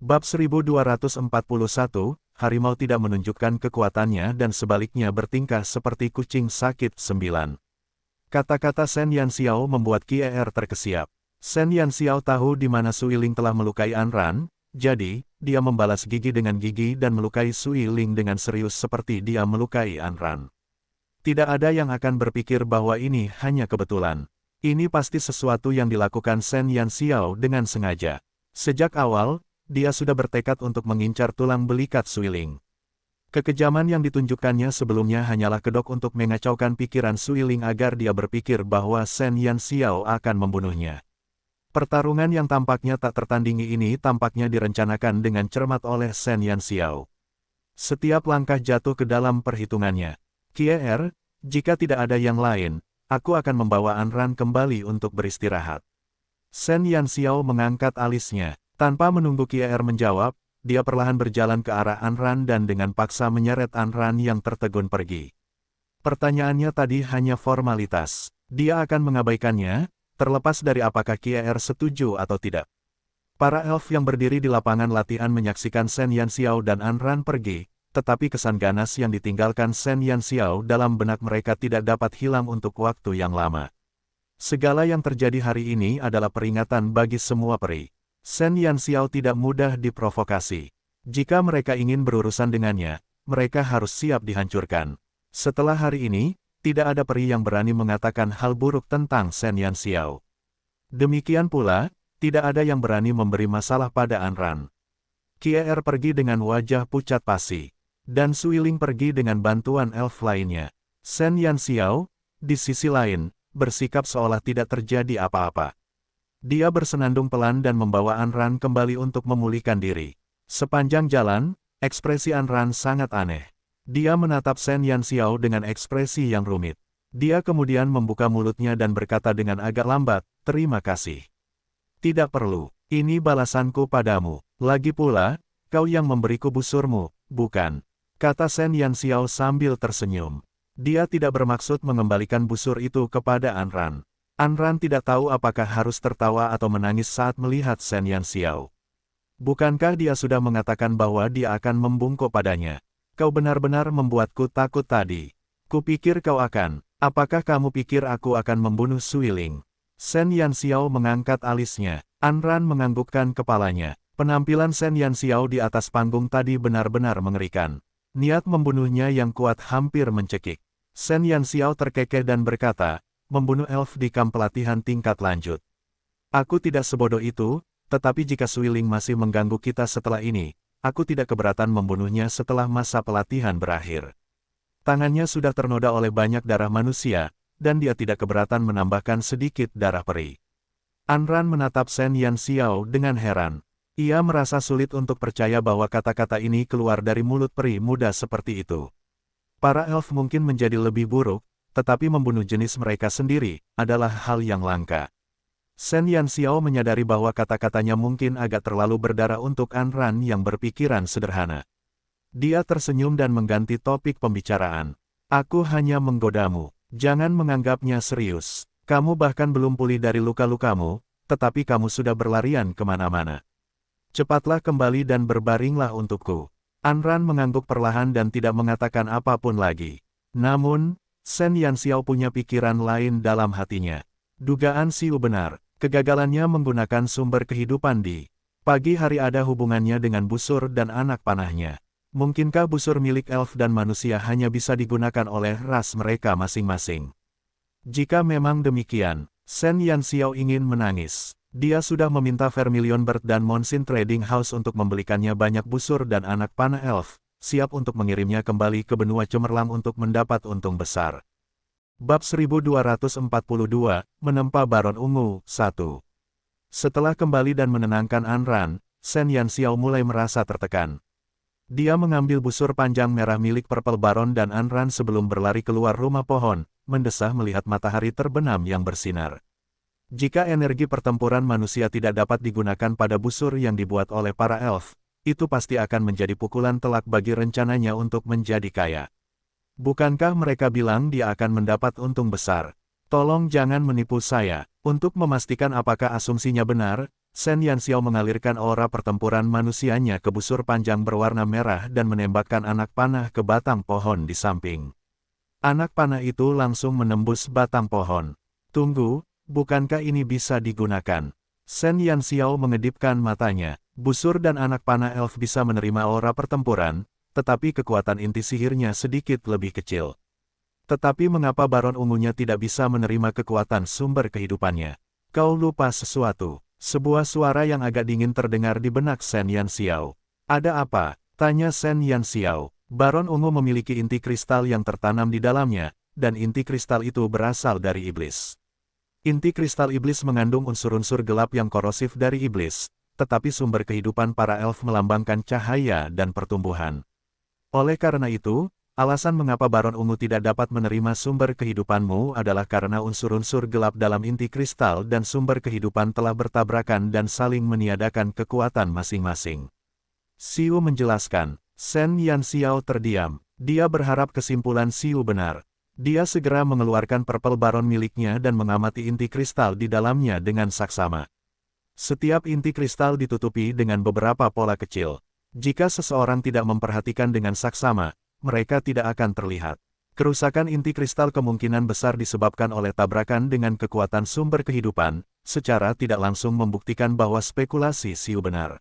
Bab 1241, harimau tidak menunjukkan kekuatannya dan sebaliknya bertingkah seperti kucing sakit 9. Kata-kata Shen Yanxiao membuat Kier terkesiap. Shen Yanxiao tahu di mana Sui Ling telah melukai An Ran, jadi, dia membalas gigi dengan gigi dan melukai Sui Ling dengan serius seperti dia melukai An Ran. Tidak ada yang akan berpikir bahwa ini hanya kebetulan. Ini pasti sesuatu yang dilakukan Shen Yanxiao dengan sengaja. Sejak awal, dia sudah bertekad untuk mengincar tulang belikat Sui Ling. Kekejaman yang ditunjukkannya sebelumnya hanyalah kedok untuk mengacaukan pikiran Sui Ling agar dia berpikir bahwa Shen Yanxiao akan membunuhnya. Pertarungan yang tampaknya tak tertandingi ini tampaknya direncanakan dengan cermat oleh Shen Yanxiao. Setiap langkah jatuh ke dalam perhitungannya. Kier, jika tidak ada yang lain, aku akan membawa An Ran kembali untuk beristirahat. Shen Yanxiao mengangkat alisnya. Tanpa menunggu Kier menjawab, dia perlahan berjalan ke arah An Ran dan dengan paksa menyeret An Ran yang tertegun pergi. Pertanyaannya tadi hanya formalitas. Dia akan mengabaikannya, terlepas dari apakah Kier setuju atau tidak. Para elf yang berdiri di lapangan latihan menyaksikan Shen Yanxiao dan An Ran pergi, tetapi kesan ganas yang ditinggalkan Shen Yanxiao dalam benak mereka tidak dapat hilang untuk waktu yang lama. Segala yang terjadi hari ini adalah peringatan bagi semua peri. Shen Yanxiao tidak mudah diprovokasi. Jika mereka ingin berurusan dengannya, mereka harus siap dihancurkan. Setelah hari ini, tidak ada peri yang berani mengatakan hal buruk tentang Shen Yanxiao. Demikian pula, tidak ada yang berani memberi masalah pada An Ran. Kier pergi dengan wajah pucat pasi, dan Sui Ling pergi dengan bantuan elf lainnya. Shen Yanxiao, di sisi lain, bersikap seolah tidak terjadi apa-apa. Dia bersenandung pelan dan membawa An Ran kembali untuk memulihkan diri. Sepanjang jalan, ekspresi An Ran sangat aneh. Dia menatap Shen Yanxiao dengan ekspresi yang rumit. Dia kemudian membuka mulutnya dan berkata dengan agak lambat, "Terima kasih. Tidak perlu, ini balasanku padamu. Lagi pula, kau yang memberiku busurmu, bukan?" kata Shen Yanxiao sambil tersenyum. Dia tidak bermaksud mengembalikan busur itu kepada An Ran. An Ran tidak tahu apakah harus tertawa atau menangis saat melihat Shen Yanxiao. Bukankah dia sudah mengatakan bahwa dia akan membungkuk padanya? Kau benar-benar membuatku takut tadi. Kupikir kau akan. Apakah kamu pikir aku akan membunuh Sui Ling? Shen Yanxiao mengangkat alisnya. An Ran menganggukkan kepalanya. Penampilan Shen Yanxiao di atas panggung tadi benar-benar mengerikan. Niat membunuhnya yang kuat hampir mencekik. Shen Yanxiao terkekeh dan berkata, "Membunuh elf di kamp pelatihan tingkat lanjut. Aku tidak sebodoh itu, tetapi jika Sui Ling masih mengganggu kita setelah ini, aku tidak keberatan membunuhnya setelah masa pelatihan berakhir." Tangannya sudah ternoda oleh banyak darah manusia, dan dia tidak keberatan menambahkan sedikit darah peri. An Ran menatap Shen Yanxiao dengan heran. Ia merasa sulit untuk percaya bahwa kata-kata ini keluar dari mulut peri muda seperti itu. Para elf mungkin menjadi lebih buruk, tetapi membunuh jenis mereka sendiri adalah hal yang langka. Shen Yanxiao menyadari bahwa kata-katanya mungkin agak terlalu berdarah untuk An Ran yang berpikiran sederhana. Dia tersenyum dan mengganti topik pembicaraan. "Aku hanya menggodamu. Jangan menganggapnya serius. Kamu bahkan belum pulih dari luka-lukamu, tetapi kamu sudah berlarian kemana-mana. Cepatlah kembali dan berbaringlah untukku." An Ran mengangguk perlahan dan tidak mengatakan apapun lagi. Namun, Shen Yanxiao punya pikiran lain dalam hatinya. Dugaan Xiu benar. Kegagalannya menggunakan sumber kehidupan di pagi hari ada hubungannya dengan busur dan anak panahnya. Mungkinkah busur milik elf dan manusia hanya bisa digunakan oleh ras mereka masing-masing? Jika memang demikian, Shen Yanxiao ingin menangis. Dia sudah meminta Vermilion Bird dan Monsin Trading House untuk membelikannya banyak busur dan anak panah elf, siap untuk mengirimnya kembali ke benua cemerlang untuk mendapat untung besar. Bab 1242, Menempa Baron Ungu, 1. Setelah kembali dan menenangkan An Ran, Shen Yanxiao mulai merasa tertekan. Dia mengambil busur panjang merah milik Purple Baron dan An Ran sebelum berlari keluar rumah pohon, mendesah melihat matahari terbenam yang bersinar. Jika energi pertempuran manusia tidak dapat digunakan pada busur yang dibuat oleh para elf, itu pasti akan menjadi pukulan telak bagi rencananya untuk menjadi kaya. Bukankah mereka bilang dia akan mendapat untung besar? Tolong jangan menipu saya. Untuk memastikan apakah asumsinya benar, Sen Yanxiao mengalirkan aura pertempuran manusianya ke busur panjang berwarna merah dan menembakkan anak panah ke batang pohon di samping. Anak panah itu langsung menembus batang pohon. Tunggu, bukankah ini bisa digunakan? Sen Yanxiao mengedipkan matanya. Busur dan anak panah elf bisa menerima aura pertempuran, tetapi kekuatan inti sihirnya sedikit lebih kecil. Tetapi mengapa Baron Ungunya tidak bisa menerima kekuatan sumber kehidupannya? Kau lupa sesuatu. Sebuah suara yang agak dingin terdengar di benak Sen Yanxiao. Ada apa? Tanya Sen Yanxiao. Baron Ungu memiliki inti kristal yang tertanam di dalamnya, dan inti kristal itu berasal dari iblis. Inti kristal iblis mengandung unsur-unsur gelap yang korosif dari iblis, tetapi sumber kehidupan para elf melambangkan cahaya dan pertumbuhan. Oleh karena itu, alasan mengapa Baron Ungu tidak dapat menerima sumber kehidupanmu adalah karena unsur-unsur gelap dalam inti kristal dan sumber kehidupan telah bertabrakan dan saling meniadakan kekuatan masing-masing. Xiu menjelaskan. Sen Yanxiao terdiam. Dia berharap kesimpulan Xiu benar. Dia segera mengeluarkan Purple Baron miliknya dan mengamati inti kristal di dalamnya dengan saksama. Setiap inti kristal ditutupi dengan beberapa pola kecil. Jika seseorang tidak memperhatikan dengan saksama, mereka tidak akan terlihat. Kerusakan inti kristal kemungkinan besar disebabkan oleh tabrakan dengan kekuatan sumber kehidupan, secara tidak langsung membuktikan bahwa spekulasi Xiu benar.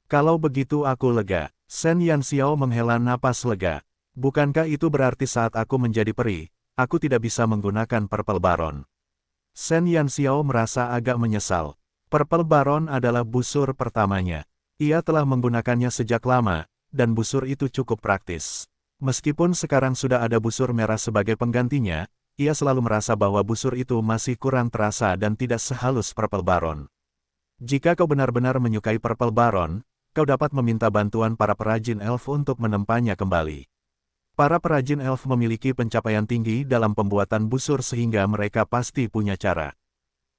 Kalau begitu aku lega. Sen Yanxiao menghela napas lega. Bukankah itu berarti saat aku menjadi peri, aku tidak bisa menggunakan Purple Baron? Sen Yanxiao merasa agak menyesal. Purple Baron adalah busur pertamanya. Ia telah menggunakannya sejak lama, dan busur itu cukup praktis. Meskipun sekarang sudah ada busur merah sebagai penggantinya, ia selalu merasa bahwa busur itu masih kurang terasa dan tidak sehalus Purple Baron. Jika kau benar-benar menyukai Purple Baron, kau dapat meminta bantuan para perajin elf untuk menempanya kembali. Para perajin elf memiliki pencapaian tinggi dalam pembuatan busur sehingga mereka pasti punya cara.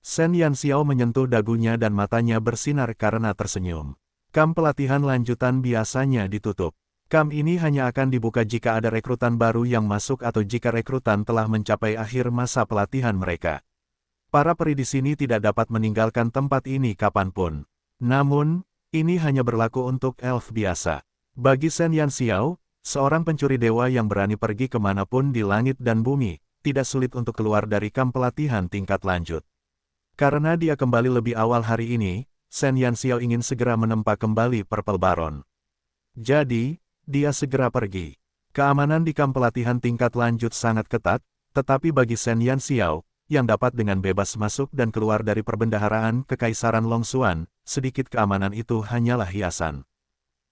Sen Yanxiao menyentuh dagunya dan matanya bersinar karena tersenyum. Kamp pelatihan lanjutan biasanya ditutup. Kamp ini hanya akan dibuka jika ada rekrutan baru yang masuk atau jika rekrutan telah mencapai akhir masa pelatihan mereka. Para peri di sini tidak dapat meninggalkan tempat ini kapanpun. Namun, ini hanya berlaku untuk elf biasa. Bagi Sen Yanxiao, seorang pencuri dewa yang berani pergi kemanapun di langit dan bumi, tidak sulit untuk keluar dari kamp pelatihan tingkat lanjut. Karena dia kembali lebih awal hari ini, Sen Yanxiao ingin segera menempa kembali Purple Baron. Jadi, dia segera pergi. Keamanan di kamp pelatihan tingkat lanjut sangat ketat, tetapi bagi Sen Yanxiao, yang dapat dengan bebas masuk dan keluar dari perbendaharaan Kekaisaran Longxuan, sedikit keamanan itu hanyalah hiasan.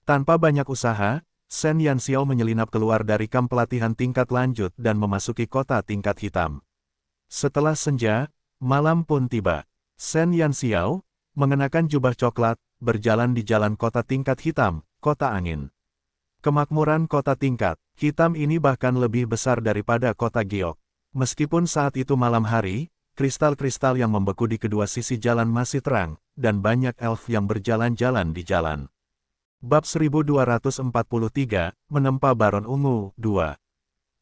Tanpa banyak usaha, Sen Yanxiao menyelinap keluar dari kamp pelatihan tingkat lanjut dan memasuki kota tingkat hitam. Setelah senja, malam pun tiba. Sen Yanxiao, mengenakan jubah coklat, berjalan di jalan kota tingkat hitam, kota angin. Kemakmuran kota tingkat hitam ini bahkan lebih besar daripada kota Giok. Meskipun saat itu malam hari, kristal-kristal yang membeku di kedua sisi jalan masih terang, dan banyak elf yang berjalan-jalan di jalan. Bab 1243, Menempa Baron Ungu, 2.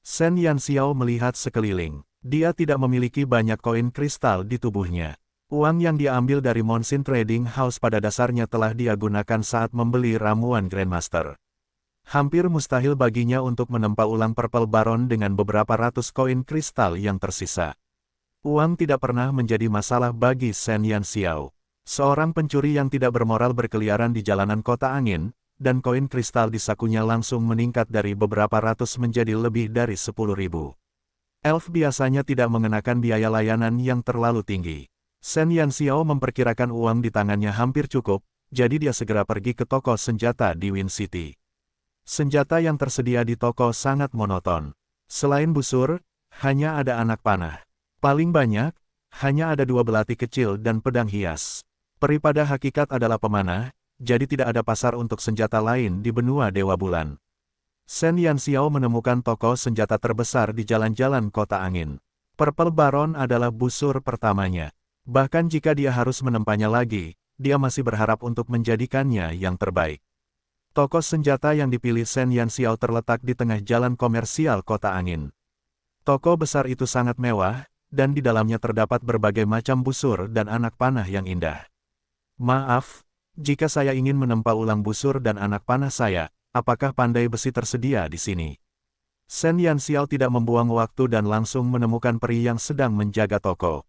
Sen Yanxiao melihat sekeliling. Dia tidak memiliki banyak koin kristal di tubuhnya. Uang yang dia ambil dari Monsin Trading House pada dasarnya telah dia gunakan saat membeli ramuan Grandmaster. Hampir mustahil baginya untuk menempa ulang Purple Baron dengan beberapa ratus koin kristal yang tersisa. Uang tidak pernah menjadi masalah bagi Sen Yanxiao. Seorang pencuri yang tidak bermoral berkeliaran di jalanan kota angin, dan koin kristal di sakunya langsung meningkat dari beberapa ratus menjadi lebih dari 10.000. Elf biasanya tidak mengenakan biaya layanan yang terlalu tinggi. Sen Yanxiao memperkirakan uang di tangannya hampir cukup, jadi dia segera pergi ke toko senjata di Wind City. Senjata yang tersedia di toko sangat monoton. Selain busur, hanya ada anak panah. Paling banyak, hanya ada 2 belati kecil dan pedang hias. Peri pada hakikat adalah pemanah, jadi tidak ada pasar untuk senjata lain di benua Dewa Bulan. Sen Yanxiao menemukan toko senjata terbesar di jalan-jalan kota angin. Purple Baron adalah busur pertamanya. Bahkan jika dia harus menempanya lagi, dia masih berharap untuk menjadikannya yang terbaik. Toko senjata yang dipilih Sen Yanxiao terletak di tengah jalan komersial kota angin. Toko besar itu sangat mewah, dan di dalamnya terdapat berbagai macam busur dan anak panah yang indah. Maaf, jika saya ingin menempa ulang busur dan anak panah saya, apakah pandai besi tersedia di sini? Shen Yanxiao tidak membuang waktu dan langsung menemukan peri yang sedang menjaga toko.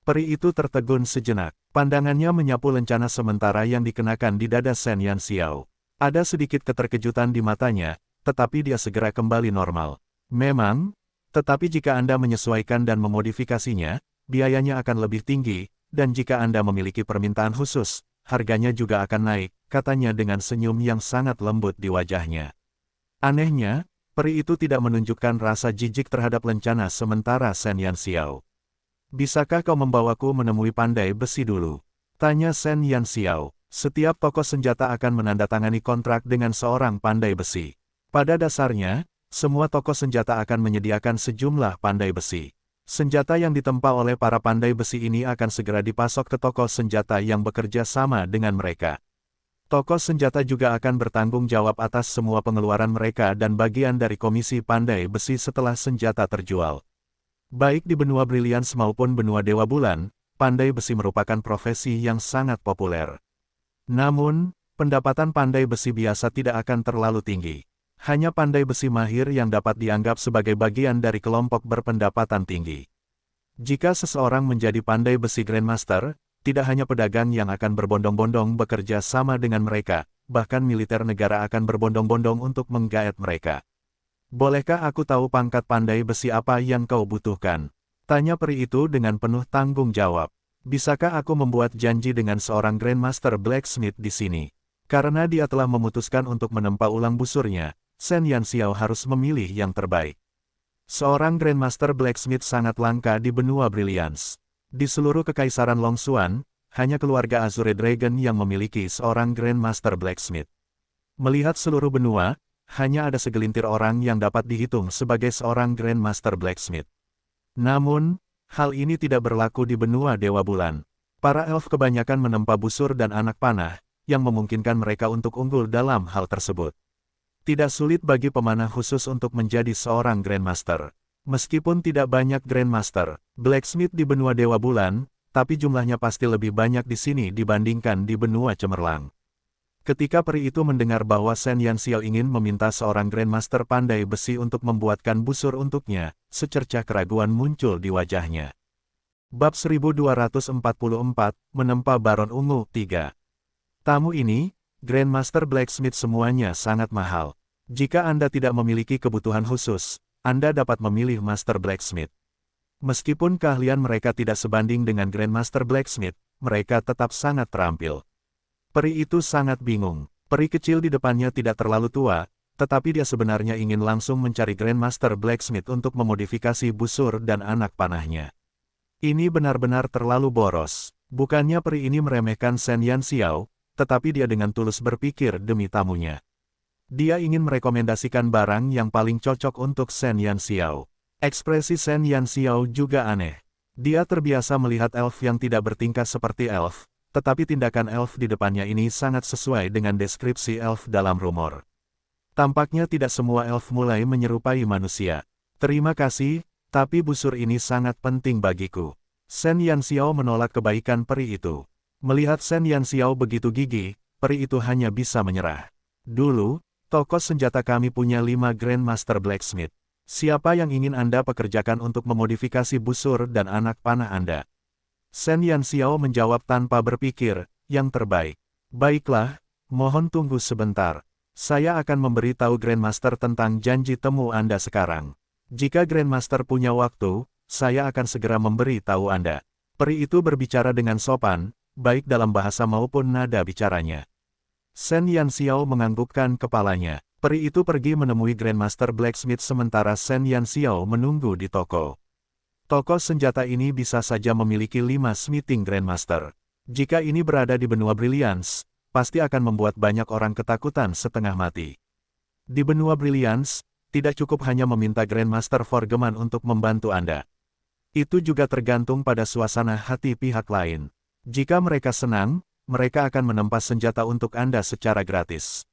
Peri itu tertegun sejenak. Pandangannya menyapu lencana sementara yang dikenakan di dada Shen Yanxiao. Ada sedikit keterkejutan di matanya, tetapi dia segera kembali normal. Memang, tetapi jika Anda menyesuaikan dan memodifikasinya, biayanya akan lebih tinggi, dan jika Anda memiliki permintaan khusus, harganya juga akan naik, katanya dengan senyum yang sangat lembut di wajahnya. Anehnya, peri itu tidak menunjukkan rasa jijik terhadap lencana sementara Shen Yanxiao. Bisakah kau membawaku menemui pandai besi dulu? Tanya Shen Yanxiao. Setiap toko senjata akan menandatangani kontrak dengan seorang pandai besi. Pada dasarnya, semua toko senjata akan menyediakan sejumlah pandai besi. Senjata yang ditempa oleh para pandai besi ini akan segera dipasok ke toko senjata yang bekerja sama dengan mereka. Toko senjata juga akan bertanggung jawab atas semua pengeluaran mereka dan bagian dari komisi pandai besi setelah senjata terjual. Baik di benua Brilliance maupun benua Dewa Bulan, pandai besi merupakan profesi yang sangat populer. Namun, pendapatan pandai besi biasa tidak akan terlalu tinggi. Hanya pandai besi mahir yang dapat dianggap sebagai bagian dari kelompok berpendapatan tinggi. Jika seseorang menjadi pandai besi Grandmaster, tidak hanya pedagang yang akan berbondong-bondong bekerja sama dengan mereka, bahkan militer negara akan berbondong-bondong untuk menggaet mereka. Bolehkah aku tahu pangkat pandai besi apa yang kau butuhkan? Tanya peri itu dengan penuh tanggung jawab. Bisakah aku membuat janji dengan seorang Grandmaster Blacksmith di sini? Karena dia telah memutuskan untuk menempa ulang busurnya, Shen Yanxiao harus memilih yang terbaik. Seorang Grandmaster Blacksmith sangat langka di benua Brilliance. Di seluruh kekaisaran Longxuan, hanya keluarga Azure Dragon yang memiliki seorang Grandmaster Blacksmith. Melihat seluruh benua, hanya ada segelintir orang yang dapat dihitung sebagai seorang Grandmaster Blacksmith. Namun, hal ini tidak berlaku di benua Dewa Bulan. Para elf kebanyakan menempa busur dan anak panah, yang memungkinkan mereka untuk unggul dalam hal tersebut. Tidak sulit bagi pemanah khusus untuk menjadi seorang Grandmaster. Meskipun tidak banyak Grandmaster, Blacksmith di benua Dewa Bulan, tapi jumlahnya pasti lebih banyak di sini dibandingkan di benua Cemerlang. Ketika peri itu mendengar bahwa Shen Yanxiao ingin meminta seorang Grandmaster pandai besi untuk membuatkan busur untuknya, secercah keraguan muncul di wajahnya. Bab 1244, Menempa Baron Ungu 3. Tamu ini, Grandmaster Blacksmith semuanya sangat mahal. Jika Anda tidak memiliki kebutuhan khusus, Anda dapat memilih Master Blacksmith. Meskipun keahlian mereka tidak sebanding dengan Grandmaster Blacksmith, mereka tetap sangat terampil. Peri itu sangat bingung. Peri kecil di depannya tidak terlalu tua, tetapi dia sebenarnya ingin langsung mencari Grandmaster Blacksmith untuk memodifikasi busur dan anak panahnya. Ini benar-benar terlalu boros. Bukannya peri ini meremehkan Shen Yanxiao, tetapi dia dengan tulus berpikir demi tamunya. Dia ingin merekomendasikan barang yang paling cocok untuk Shen Yanxiao. Ekspresi Shen Yanxiao juga aneh. Dia terbiasa melihat elf yang tidak bertingkah seperti elf, tetapi tindakan elf di depannya ini sangat sesuai dengan deskripsi elf dalam rumor. Tampaknya tidak semua elf mulai menyerupai manusia. Terima kasih, tapi busur ini sangat penting bagiku. Shen Yanxiao menolak kebaikan peri itu. Melihat Shen Yanxiao begitu gigih, peri itu hanya bisa menyerah. Dulu, toko senjata kami punya 5 Grandmaster Blacksmith. Siapa yang ingin Anda pekerjakan untuk memodifikasi busur dan anak panah Anda? Shen Yanxiao menjawab tanpa berpikir, yang terbaik. Baiklah, mohon tunggu sebentar. Saya akan memberitahu Grandmaster tentang janji temu Anda sekarang. Jika Grandmaster punya waktu, saya akan segera memberi tahu Anda. Peri itu berbicara dengan sopan, baik dalam bahasa maupun nada bicaranya. Shen Yanxiao menganggukkan kepalanya. Peri itu pergi menemui Grandmaster Blacksmith sementara Shen Yanxiao menunggu di toko. Toko senjata ini bisa saja memiliki 5 smithing Grandmaster. Jika ini berada di benua Brilliance, pasti akan membuat banyak orang ketakutan setengah mati. Di benua Brilliance, tidak cukup hanya meminta Grandmaster Forgeman untuk membantu Anda. Itu juga tergantung pada suasana hati pihak lain. Jika mereka senang, mereka akan menempa senjata untuk Anda secara gratis.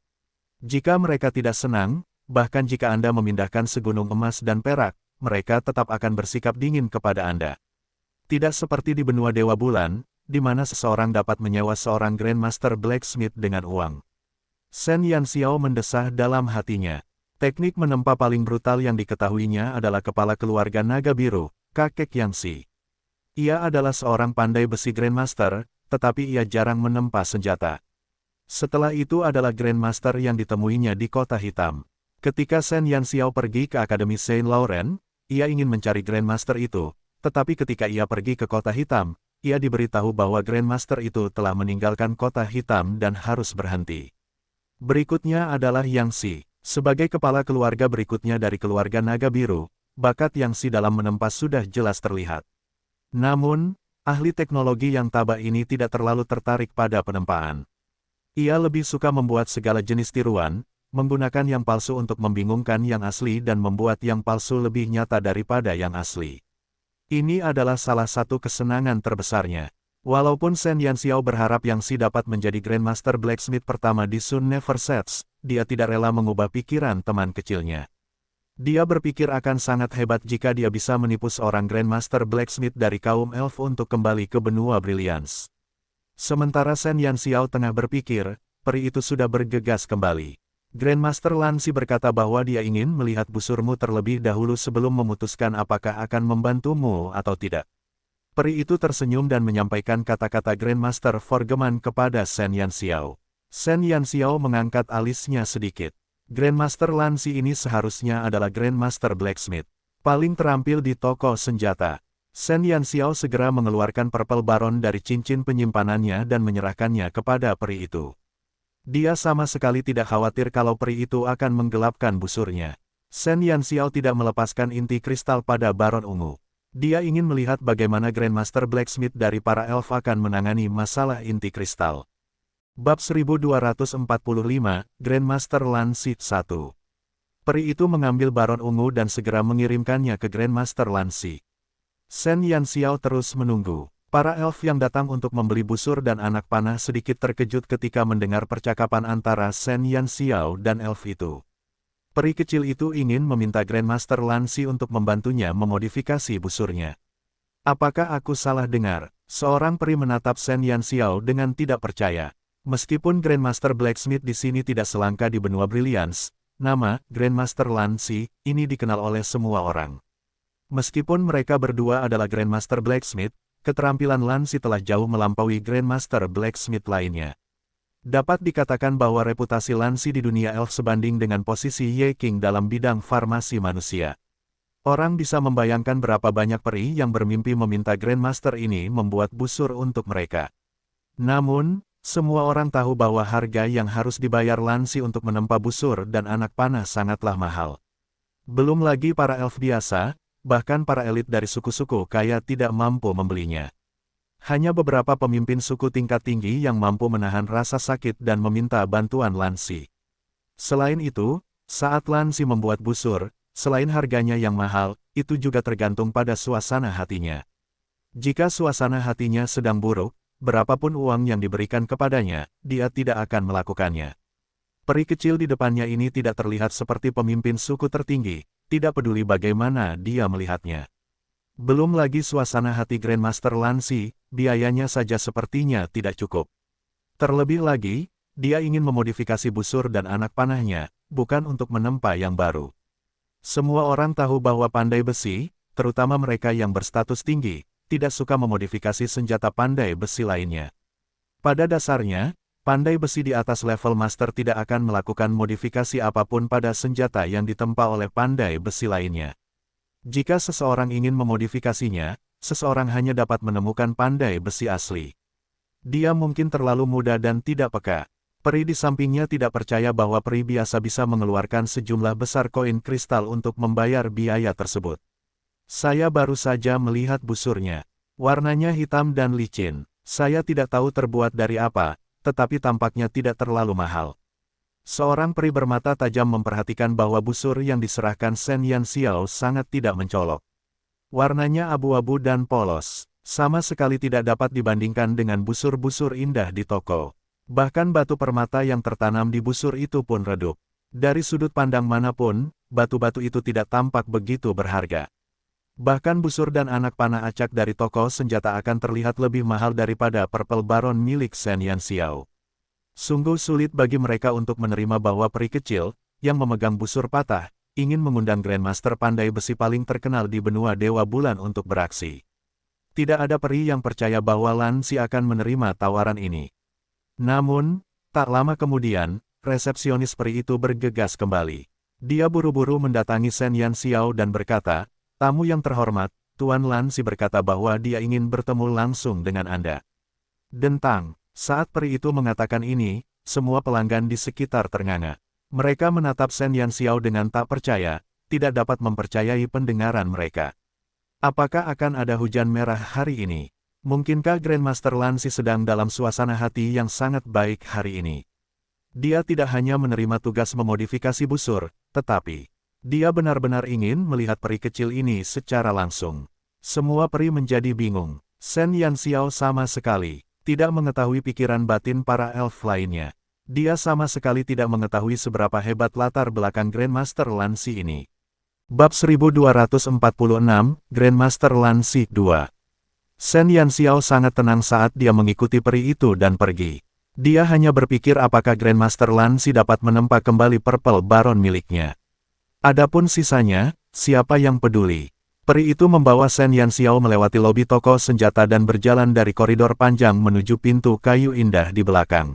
Jika mereka tidak senang, bahkan jika Anda memindahkan segunung emas dan perak, mereka tetap akan bersikap dingin kepada Anda. Tidak seperti di benua Dewa Bulan, di mana seseorang dapat menyewa seorang Grandmaster Blacksmith dengan uang. Shen Yanxiao mendesah dalam hatinya. Teknik menempa paling brutal yang diketahuinya adalah kepala keluarga naga biru, kakek Yangxi. Ia adalah seorang pandai besi Grandmaster, tetapi ia jarang menempa senjata. Setelah itu adalah Grandmaster yang ditemuinya di Kota Hitam. Ketika Shen Yanxiao pergi ke Akademi Saint Laurent, ia ingin mencari Grandmaster itu, tetapi ketika ia pergi ke Kota Hitam, ia diberitahu bahwa Grandmaster itu telah meninggalkan Kota Hitam dan harus berhenti. Berikutnya adalah Yangxi. Sebagai kepala keluarga berikutnya dari keluarga naga biru, bakat Yangxi dalam menempa sudah jelas terlihat. Namun, ahli teknologi yang tabah ini tidak terlalu tertarik pada penempaan. Ia lebih suka membuat segala jenis tiruan, menggunakan yang palsu untuk membingungkan yang asli dan membuat yang palsu lebih nyata daripada yang asli. Ini adalah salah satu kesenangan terbesarnya. Walaupun Shen Yanxiao berharap Yangxi dapat menjadi Grandmaster Blacksmith pertama di Sun Never Sets, dia tidak rela mengubah pikiran teman kecilnya. Dia berpikir akan sangat hebat jika dia bisa menipu seorang Grandmaster Blacksmith dari kaum elf untuk kembali ke benua Brilliance. Sementara Shen Yanxiao tengah berpikir, peri itu sudah bergegas kembali. Grandmaster Lanxi berkata bahwa dia ingin melihat busurmu terlebih dahulu sebelum memutuskan apakah akan membantumu atau tidak. Peri itu tersenyum dan menyampaikan kata-kata Grandmaster Forgeman kepada Shen Yanxiao. Shen Yanxiao mengangkat alisnya sedikit. Grandmaster Lanxi ini seharusnya adalah Grandmaster Blacksmith, paling terampil di toko senjata. Shen Yanxiao segera mengeluarkan Purple Baron dari cincin penyimpanannya dan menyerahkannya kepada peri itu. Dia sama sekali tidak khawatir kalau peri itu akan menggelapkan busurnya. Shen Yanxiao tidak melepaskan inti kristal pada Baron ungu. Dia ingin melihat bagaimana Grandmaster Blacksmith dari para elf akan menangani masalah inti kristal. Bab 1245, Grandmaster Lanxi 1. Peri itu mengambil Baron ungu dan segera mengirimkannya ke Grandmaster Lanxi. Shen Yanxiao terus menunggu. Para elf yang datang untuk membeli busur dan anak panah sedikit terkejut ketika mendengar percakapan antara Shen Yanxiao dan elf itu. Peri kecil itu ingin meminta Grandmaster Lanxi untuk membantunya memodifikasi busurnya. Apakah aku salah dengar? Seorang peri menatap Shen Yanxiao dengan tidak percaya. Meskipun Grandmaster Blacksmith di sini tidak selangka di benua Brilliance, nama Grandmaster Lanxi ini dikenal oleh semua orang. Meskipun mereka berdua adalah Grandmaster Blacksmith, keterampilan Lanxi telah jauh melampaui Grandmaster Blacksmith lainnya. Dapat dikatakan bahwa reputasi Lanxi di dunia elf sebanding dengan posisi Ye King dalam bidang farmasi manusia. Orang bisa membayangkan berapa banyak peri yang bermimpi meminta Grandmaster ini membuat busur untuk mereka. Namun, semua orang tahu bahwa harga yang harus dibayar Lanxi untuk menempa busur dan anak panah sangatlah mahal. Belum lagi para elf biasa, bahkan para elit dari suku-suku kaya tidak mampu membelinya. Hanya beberapa pemimpin suku tingkat tinggi yang mampu menahan rasa sakit dan meminta bantuan Lanxi. Selain itu, saat Lanxi membuat busur, selain harganya yang mahal, itu juga tergantung pada suasana hatinya. Jika suasana hatinya sedang buruk, berapapun uang yang diberikan kepadanya, dia tidak akan melakukannya. Peri kecil di depannya ini tidak terlihat seperti pemimpin suku tertinggi, tidak peduli bagaimana dia melihatnya. Belum lagi suasana hati Grandmaster Lanxi, biayanya saja sepertinya tidak cukup. Terlebih lagi, dia ingin memodifikasi busur dan anak panahnya, bukan untuk menempa yang baru. Semua orang tahu bahwa pandai besi, terutama mereka yang berstatus tinggi, tidak suka memodifikasi senjata pandai besi lainnya. Pada dasarnya, pandai besi di atas level master tidak akan melakukan modifikasi apapun pada senjata yang ditempa oleh pandai besi lainnya. Jika seseorang ingin memodifikasinya, seseorang hanya dapat menemukan pandai besi asli. Dia mungkin terlalu muda dan tidak peka. Peri di sampingnya tidak percaya bahwa peri biasa bisa mengeluarkan sejumlah besar koin kristal untuk membayar biaya tersebut. Saya baru saja melihat busurnya. Warnanya hitam dan licin. Saya tidak tahu terbuat dari apa, tetapi tampaknya tidak terlalu mahal. Seorang peri bermata tajam memperhatikan bahwa busur yang diserahkan Shen Yanxiao sangat tidak mencolok. Warnanya abu-abu dan polos, sama sekali tidak dapat dibandingkan dengan busur-busur indah di toko. Bahkan batu permata yang tertanam di busur itu pun redup. Dari sudut pandang manapun, batu-batu itu tidak tampak begitu berharga. Bahkan busur dan anak panah acak dari toko senjata akan terlihat lebih mahal daripada Purple Baron milik Shen Yanxiao. Sungguh sulit bagi mereka untuk menerima bahwa peri kecil, yang memegang busur patah, ingin mengundang Grandmaster pandai besi paling terkenal di benua Dewa Bulan untuk beraksi. Tidak ada peri yang percaya bahwa Lan Xi akan menerima tawaran ini. Namun, tak lama kemudian, resepsionis peri itu bergegas kembali. Dia buru-buru mendatangi Shen Yanxiao dan berkata, "Tamu yang terhormat, Tuan Lan Xi berkata bahwa dia ingin bertemu langsung dengan Anda." Dentang, saat peri itu mengatakan ini, semua pelanggan di sekitar ternganga. Mereka menatap Shen Yanxiao dengan tak percaya, tidak dapat mempercayai pendengaran mereka. Apakah akan ada hujan merah hari ini? Mungkinkah Grandmaster Lan Xi sedang dalam suasana hati yang sangat baik hari ini? Dia tidak hanya menerima tugas memodifikasi busur, tetapi dia benar-benar ingin melihat peri kecil ini secara langsung. Semua peri menjadi bingung. Shen Yanxiao sama sekali tidak mengetahui pikiran batin para elf lainnya. Dia sama sekali tidak mengetahui seberapa hebat latar belakang Grandmaster Lan Xi ini. Bab 1246, Grandmaster Lan Xi 2. Shen Yanxiao sangat tenang saat dia mengikuti peri itu dan pergi. Dia hanya berpikir apakah Grandmaster Lan Xi dapat menempa kembali Purple Baron miliknya. Adapun sisanya, siapa yang peduli? Peri itu membawa Shen Yanxiao melewati lobi toko senjata dan berjalan dari koridor panjang menuju pintu kayu indah di belakang.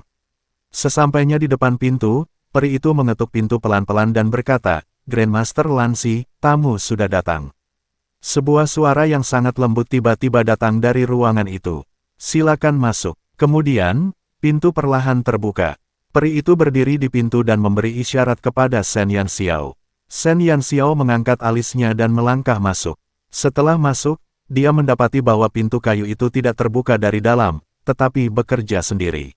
Sesampainya di depan pintu, peri itu mengetuk pintu pelan-pelan dan berkata, "Grandmaster Lan Xi, tamu sudah datang." Sebuah suara yang sangat lembut tiba-tiba datang dari ruangan itu. "Silakan masuk." Kemudian, pintu perlahan terbuka. Peri itu berdiri di pintu dan memberi isyarat kepada Shen Yanxiao. Shen Yanxiao mengangkat alisnya dan melangkah masuk. Setelah masuk, dia mendapati bahwa pintu kayu itu tidak terbuka dari dalam, tetapi bekerja sendiri.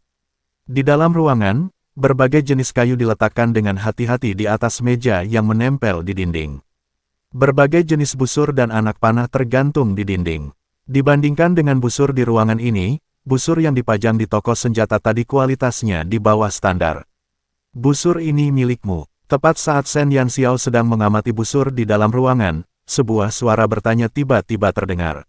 Di dalam ruangan, berbagai jenis kayu diletakkan dengan hati-hati di atas meja yang menempel di dinding. Berbagai jenis busur dan anak panah tergantung di dinding. Dibandingkan dengan busur di ruangan ini, busur yang dipajang di toko senjata tadi kualitasnya di bawah standar. "Busur ini milikmu." Tepat saat Shen Yanxiao sedang mengamati busur di dalam ruangan, sebuah suara bertanya tiba-tiba terdengar.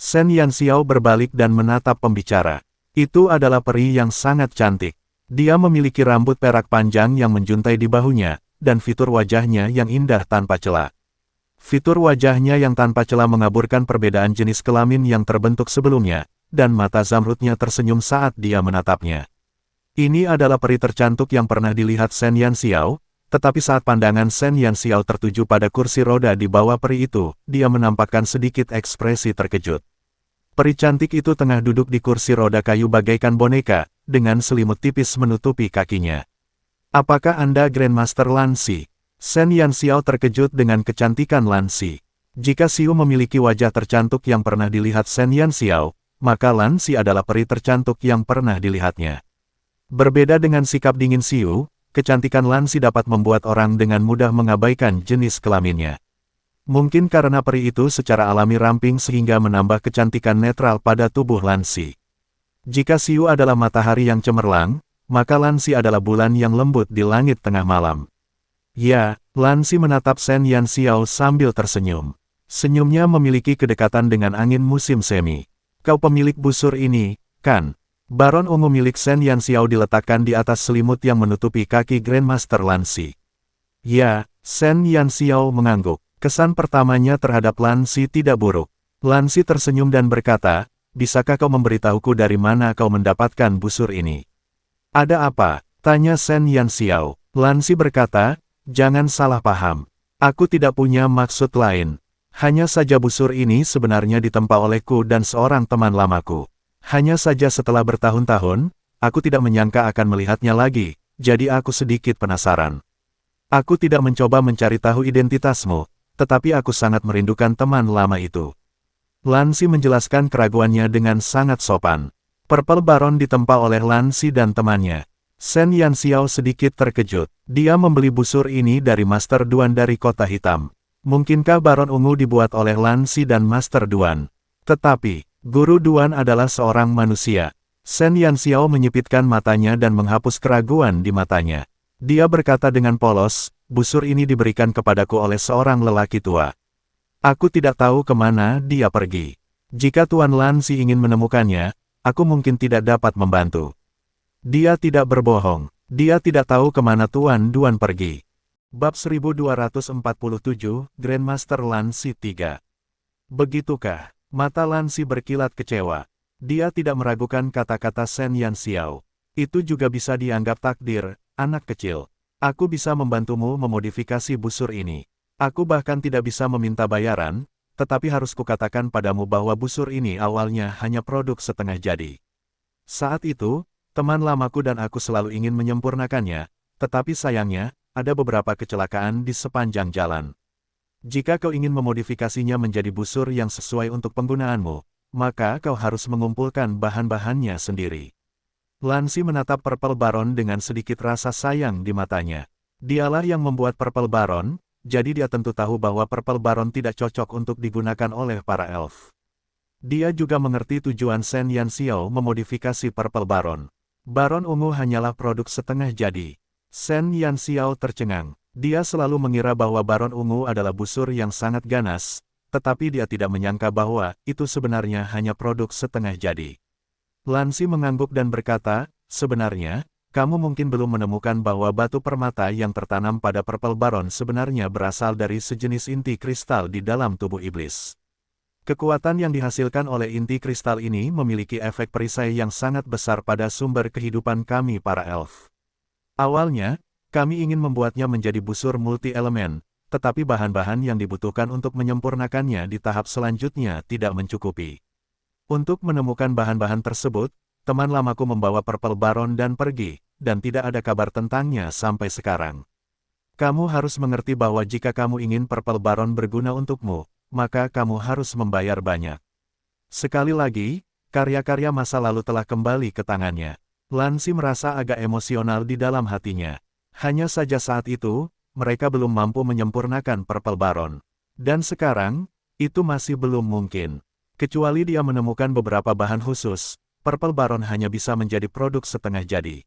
Shen Yanxiao berbalik dan menatap pembicara. Itu adalah peri yang sangat cantik. Dia memiliki rambut perak panjang yang menjuntai di bahunya, dan fitur wajahnya yang indah tanpa celah. Fitur wajahnya yang tanpa celah mengaburkan perbedaan jenis kelamin yang terbentuk sebelumnya, dan mata zamrudnya tersenyum saat dia menatapnya. Ini adalah peri tercantik yang pernah dilihat Shen Yanxiao, tetapi saat pandangan Shen Yanxiao tertuju pada kursi roda di bawah peri itu, dia menampakkan sedikit ekspresi terkejut. Peri cantik itu tengah duduk di kursi roda kayu bagaikan boneka, dengan selimut tipis menutupi kakinya. "Apakah Anda Grandmaster Lan Xi?" Shen Yanxiao terkejut dengan kecantikan Lan Xi. Jika Xiu memiliki wajah tercantik yang pernah dilihat Shen Yanxiao, maka Lan Xi adalah peri tercantik yang pernah dilihatnya. Berbeda dengan sikap dingin Xiu, kecantikan Lan Xi dapat membuat orang dengan mudah mengabaikan jenis kelaminnya. Mungkin karena peri itu secara alami ramping sehingga menambah kecantikan netral pada tubuh Lan Xi. Jika Xiu adalah matahari yang cemerlang, maka Lan Xi adalah bulan yang lembut di langit tengah malam. Ya, Lan Xi menatap Shen Yanxiao sambil tersenyum. Senyumnya memiliki kedekatan dengan angin musim semi. "Kau pemilik busur ini, kan?" Baron ungu milik Shen Yanxiao diletakkan di atas selimut yang menutupi kaki Grandmaster Lan Xi. "Ya," Shen Yanxiao mengangguk. Kesan pertamanya terhadap Lan Xi tidak buruk. Lan Xi tersenyum dan berkata, "Bisakah kau memberitahuku dari mana kau mendapatkan busur ini?" "Ada apa?" tanya Shen Yanxiao. Lan Xi berkata, "Jangan salah paham. Aku tidak punya maksud lain. Hanya saja busur ini sebenarnya ditempa olehku dan seorang teman lamaku. Hanya saja setelah bertahun-tahun, aku tidak menyangka akan melihatnya lagi, jadi aku sedikit penasaran. Aku tidak mencoba mencari tahu identitasmu, tetapi aku sangat merindukan teman lama itu." Lan Xi menjelaskan keraguannya dengan sangat sopan. Purple Baron ditempa oleh Lan Xi dan temannya. Shen Yanxiao sedikit terkejut. Dia membeli busur ini dari Master Duan dari Kota Hitam. Mungkinkah Baron Ungu dibuat oleh Lan Xi dan Master Duan? Tetapi, Guru Duan adalah seorang manusia. Shen Yanxiao menyipitkan matanya dan menghapus keraguan di matanya. Dia berkata dengan polos, "Busur ini diberikan kepadaku oleh seorang lelaki tua." Aku tidak tahu kemana dia pergi. Jika Tuan Lan Si ingin menemukannya, aku mungkin tidak dapat membantu. Dia tidak berbohong. Dia tidak tahu kemana Tuan Duan pergi. Bab 1247, Grandmaster Lan Si 3. Begitukah? Mata Lan Si berkilat kecewa. Dia tidak meragukan kata-kata Shen Yanxiao. Itu juga bisa dianggap takdir, anak kecil. Aku bisa membantumu memodifikasi busur ini. Aku bahkan tidak bisa meminta bayaran, tetapi harus kukatakan padamu bahwa busur ini awalnya hanya produk setengah jadi. Saat itu, teman lamaku dan aku selalu ingin menyempurnakannya, tetapi sayangnya, ada beberapa kecelakaan di sepanjang jalan. Jika kau ingin memodifikasinya menjadi busur yang sesuai untuk penggunaanmu, maka kau harus mengumpulkan bahan-bahannya sendiri. Lan Si menatap Purple Baron dengan sedikit rasa sayang di matanya. Dialah yang membuat Purple Baron, jadi dia tentu tahu bahwa Purple Baron tidak cocok untuk digunakan oleh para elf. Dia juga mengerti tujuan Shen Yanxiao memodifikasi Purple Baron. Baron ungu hanyalah produk setengah jadi. Shen Yanxiao tercengang. Dia selalu mengira bahwa Baron ungu adalah busur yang sangat ganas, tetapi dia tidak menyangka bahwa itu sebenarnya hanya produk setengah jadi. Lan Si mengangguk dan berkata, sebenarnya, kamu mungkin belum menemukan bahwa batu permata yang tertanam pada Purple Baron sebenarnya berasal dari sejenis inti kristal di dalam tubuh iblis. Kekuatan yang dihasilkan oleh inti kristal ini memiliki efek perisai yang sangat besar pada sumber kehidupan kami para elf. Awalnya, kami ingin membuatnya menjadi busur multi-elemen, tetapi bahan-bahan yang dibutuhkan untuk menyempurnakannya di tahap selanjutnya tidak mencukupi. Untuk menemukan bahan-bahan tersebut, teman lamaku membawa Purple Baron dan pergi, dan tidak ada kabar tentangnya sampai sekarang. Kamu harus mengerti bahwa jika kamu ingin Purple Baron berguna untukmu, maka kamu harus membayar banyak. Sekali lagi, karya-karya masa lalu telah kembali ke tangannya. Lan Si merasa agak emosional di dalam hatinya. Hanya saja saat itu, mereka belum mampu menyempurnakan Purple Baron. Dan sekarang, itu masih belum mungkin. Kecuali dia menemukan beberapa bahan khusus, Purple Baron hanya bisa menjadi produk setengah jadi.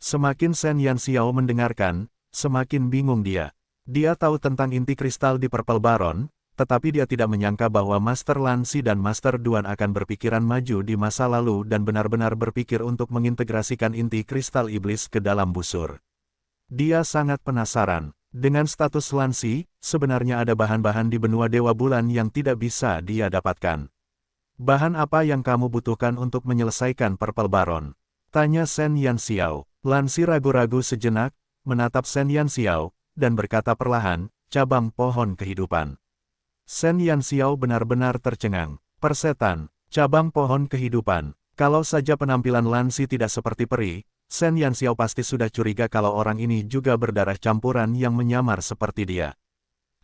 Semakin Shen Yanxiao mendengarkan, semakin bingung dia. Dia tahu tentang inti kristal di Purple Baron, tetapi dia tidak menyangka bahwa Master Lan Si dan Master Duan akan berpikiran maju di masa lalu dan benar-benar berpikir untuk mengintegrasikan inti kristal iblis ke dalam busur. Dia sangat penasaran. Dengan status Lan Si, sebenarnya ada bahan-bahan di benua Dewa Bulan yang tidak bisa dia dapatkan. Bahan apa yang kamu butuhkan untuk menyelesaikan Purple Baron? Tanya Shen Yanxiao. Lan Si ragu-ragu sejenak, menatap Shen Yanxiao, dan berkata perlahan, cabang pohon kehidupan. Shen Yanxiao benar-benar tercengang. Persetan, cabang pohon kehidupan. Kalau saja penampilan Lan Si tidak seperti peri, Shen Yanxiao pasti sudah curiga kalau orang ini juga berdarah campuran yang menyamar seperti dia.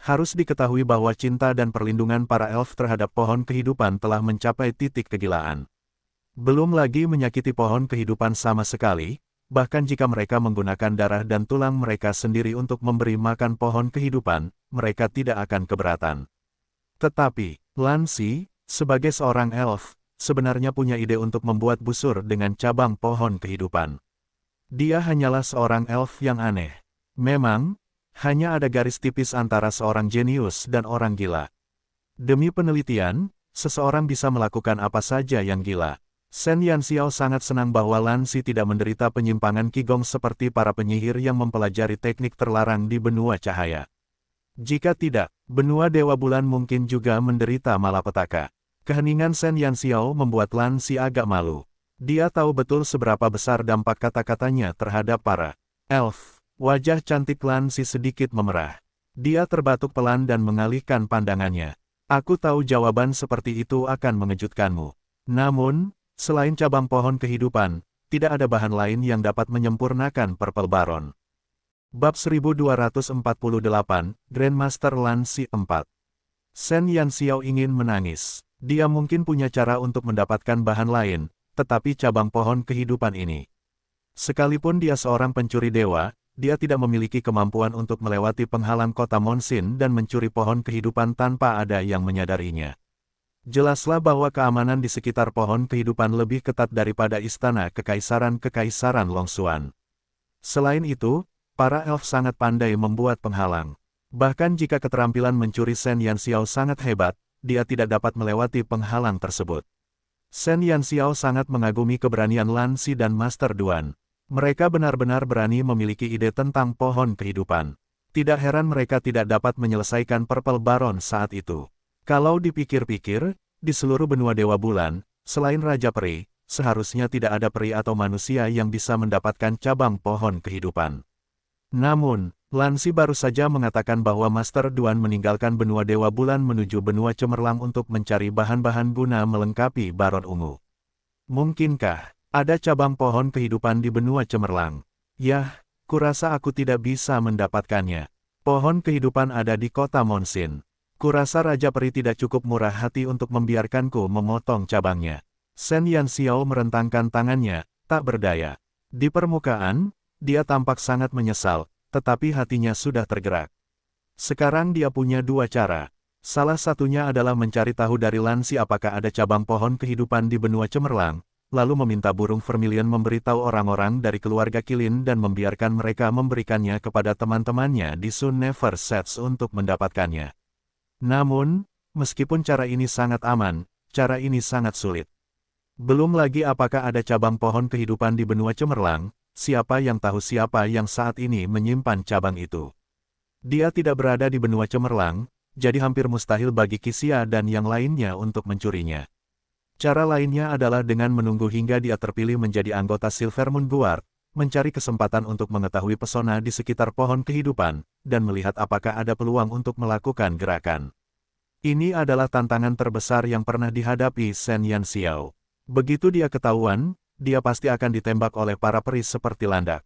Harus diketahui bahwa cinta dan perlindungan para elf terhadap pohon kehidupan telah mencapai titik kegilaan. Belum lagi menyakiti pohon kehidupan sama sekali, bahkan jika mereka menggunakan darah dan tulang mereka sendiri untuk memberi makan pohon kehidupan, mereka tidak akan keberatan. Tetapi, Lan Si, sebagai seorang elf, sebenarnya punya ide untuk membuat busur dengan cabang pohon kehidupan. Dia hanyalah seorang elf yang aneh. Memang, hanya ada garis tipis antara seorang jenius dan orang gila. Demi penelitian, seseorang bisa melakukan apa saja yang gila. Shen Yanxiao sangat senang bahwa Lan Si tidak menderita penyimpangan Qigong seperti para penyihir yang mempelajari teknik terlarang di benua cahaya. Jika tidak, benua Dewa Bulan mungkin juga menderita malapetaka. Keheningan Shen Yanxiao membuat Lan Si agak malu. Dia tahu betul seberapa besar dampak kata-katanya terhadap para elf. Wajah cantik Lan Si sedikit memerah. Dia terbatuk pelan dan mengalihkan pandangannya. Aku tahu jawaban seperti itu akan mengejutkanmu. Namun, selain cabang pohon kehidupan, tidak ada bahan lain yang dapat menyempurnakan Purple Baron. Bab 1248, Grandmaster Lan Si 4. Shen Yanxiao ingin menangis. Dia mungkin punya cara untuk mendapatkan bahan lain, tetapi cabang pohon kehidupan ini. Sekalipun dia seorang pencuri dewa, dia tidak memiliki kemampuan untuk melewati penghalang kota Monsin dan mencuri pohon kehidupan tanpa ada yang menyadarinya. Jelaslah bahwa keamanan di sekitar pohon kehidupan lebih ketat daripada istana kekaisaran-kekaisaran Longxuan. Selain itu, para elf sangat pandai membuat penghalang. Bahkan jika keterampilan mencuri Shen Yanxiao sangat hebat, dia tidak dapat melewati penghalang tersebut. Shen Yanxiao sangat mengagumi keberanian Lan Si dan Master Duan. Mereka benar-benar berani memiliki ide tentang pohon kehidupan. Tidak heran mereka tidak dapat menyelesaikan Purple Baron saat itu. Kalau dipikir-pikir, di seluruh benua Dewa Bulan, selain Raja Peri, seharusnya tidak ada peri atau manusia yang bisa mendapatkan cabang pohon kehidupan. Namun, Lan Si baru saja mengatakan bahwa Master Duan meninggalkan benua Dewa Bulan menuju benua Cemerlang untuk mencari bahan-bahan guna melengkapi Baron Ungu. Mungkinkah ada cabang pohon kehidupan di benua Cemerlang? Yah, kurasa aku tidak bisa mendapatkannya. Pohon kehidupan ada di kota Monsin. Kurasa Raja Peri tidak cukup murah hati untuk membiarkanku memotong cabangnya. Shen Yanxiao merentangkan tangannya, tak berdaya. Di permukaan, dia tampak sangat menyesal, tetapi hatinya sudah tergerak. Sekarang dia punya dua cara. Salah satunya adalah mencari tahu dari Lan Si apakah ada cabang pohon kehidupan di benua Cemerlang, lalu meminta burung vermilion memberitahu orang-orang dari keluarga Qilin dan membiarkan mereka memberikannya kepada teman-temannya di Sun Never Sets untuk mendapatkannya. Namun, meskipun cara ini sangat aman, cara ini sangat sulit. Belum lagi apakah ada cabang pohon kehidupan di benua Cemerlang, siapa yang tahu siapa yang saat ini menyimpan cabang itu. Dia tidak berada di benua Cemerlang, jadi hampir mustahil bagi Qixia dan yang lainnya untuk mencurinya. Cara lainnya adalah dengan menunggu hingga dia terpilih menjadi anggota Silver Moon Guard, mencari kesempatan untuk mengetahui pesona di sekitar pohon kehidupan, dan melihat apakah ada peluang untuk melakukan gerakan. Ini adalah tantangan terbesar yang pernah dihadapi Shen Yanxiao. Begitu dia ketahuan, dia pasti akan ditembak oleh para peri seperti landak.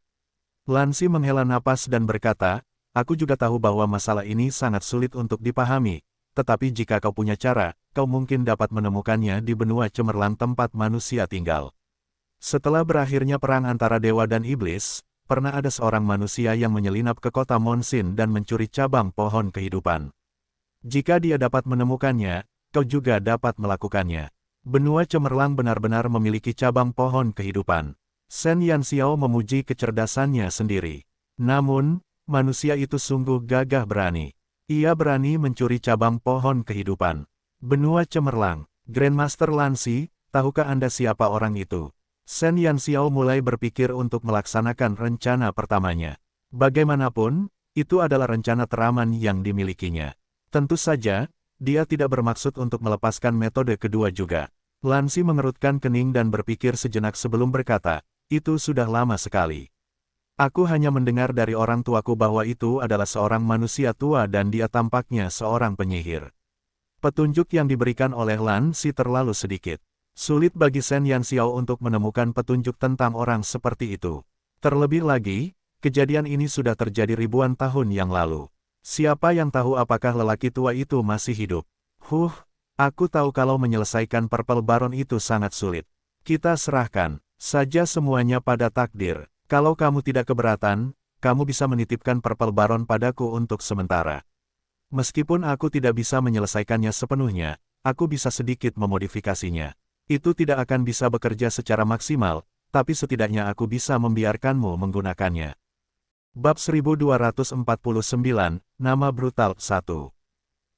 Lan Si menghela napas dan berkata, aku juga tahu bahwa masalah ini sangat sulit untuk dipahami, tetapi jika kau punya cara, kau mungkin dapat menemukannya di benua Cemerlang tempat manusia tinggal. Setelah berakhirnya perang antara dewa dan iblis, pernah ada seorang manusia yang menyelinap ke kota Monsin dan mencuri cabang pohon kehidupan. Jika dia dapat menemukannya, kau juga dapat melakukannya. Benua Cemerlang benar-benar memiliki cabang pohon kehidupan. Shen Yanxiao memuji kecerdasannya sendiri. Namun, manusia itu sungguh gagah berani. Ia berani mencuri cabang pohon kehidupan. Benua Cemerlang, Grandmaster Lan Si, tahukah Anda siapa orang itu? Shen Yanxiao mulai berpikir untuk melaksanakan rencana pertamanya. Bagaimanapun, itu adalah rencana teraman yang dimilikinya. Tentu saja, dia tidak bermaksud untuk melepaskan metode kedua juga. Lan Si mengerutkan kening dan berpikir sejenak sebelum berkata, itu sudah lama sekali. Aku hanya mendengar dari orang tuaku bahwa itu adalah seorang manusia tua dan dia tampaknya seorang penyihir. Petunjuk yang diberikan oleh Lan Si terlalu sedikit. Sulit bagi Shen Yanxiao untuk menemukan petunjuk tentang orang seperti itu. Terlebih lagi, kejadian ini sudah terjadi ribuan tahun yang lalu. Siapa yang tahu apakah lelaki tua itu masih hidup? Aku tahu kalau menyelesaikan Purple Baron itu sangat sulit. Kita serahkan saja semuanya pada takdir. Kalau kamu tidak keberatan, kamu bisa menitipkan Purple Baron padaku untuk sementara. Meskipun aku tidak bisa menyelesaikannya sepenuhnya, aku bisa sedikit memodifikasinya. Itu tidak akan bisa bekerja secara maksimal, tapi setidaknya aku bisa membiarkanmu menggunakannya. Bab 1249, Nama Brutal 1.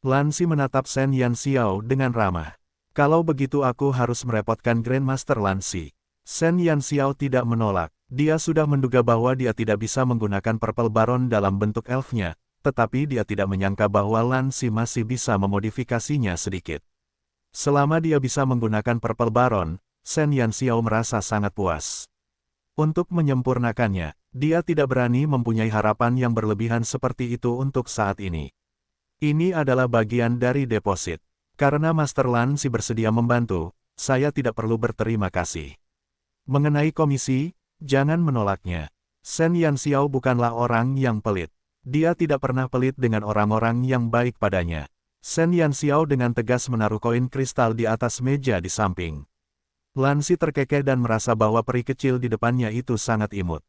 Lan Si menatap Shen Yanxiao dengan ramah. Kalau begitu aku harus merepotkan Grandmaster Lan Si. Shen Yanxiao tidak menolak. Dia sudah menduga bahwa dia tidak bisa menggunakan Purple Baron dalam bentuk elfnya, tetapi dia tidak menyangka bahwa Lan Si masih bisa memodifikasinya sedikit. Selama dia bisa menggunakan Purple Baron, Shen Yanxiao merasa sangat puas. Untuk menyempurnakannya, dia tidak berani mempunyai harapan yang berlebihan seperti itu untuk saat ini. Ini adalah bagian dari deposit. Karena Master Lan Si bersedia membantu, saya tidak perlu berterima kasih. Mengenai komisi, jangan menolaknya. Shen Yanxiao bukanlah orang yang pelit. Dia tidak pernah pelit dengan orang-orang yang baik padanya. Shen Yanxiao dengan tegas menaruh koin kristal di atas meja di samping. Lan Si terkekeh dan merasa bahwa peri kecil di depannya itu sangat imut.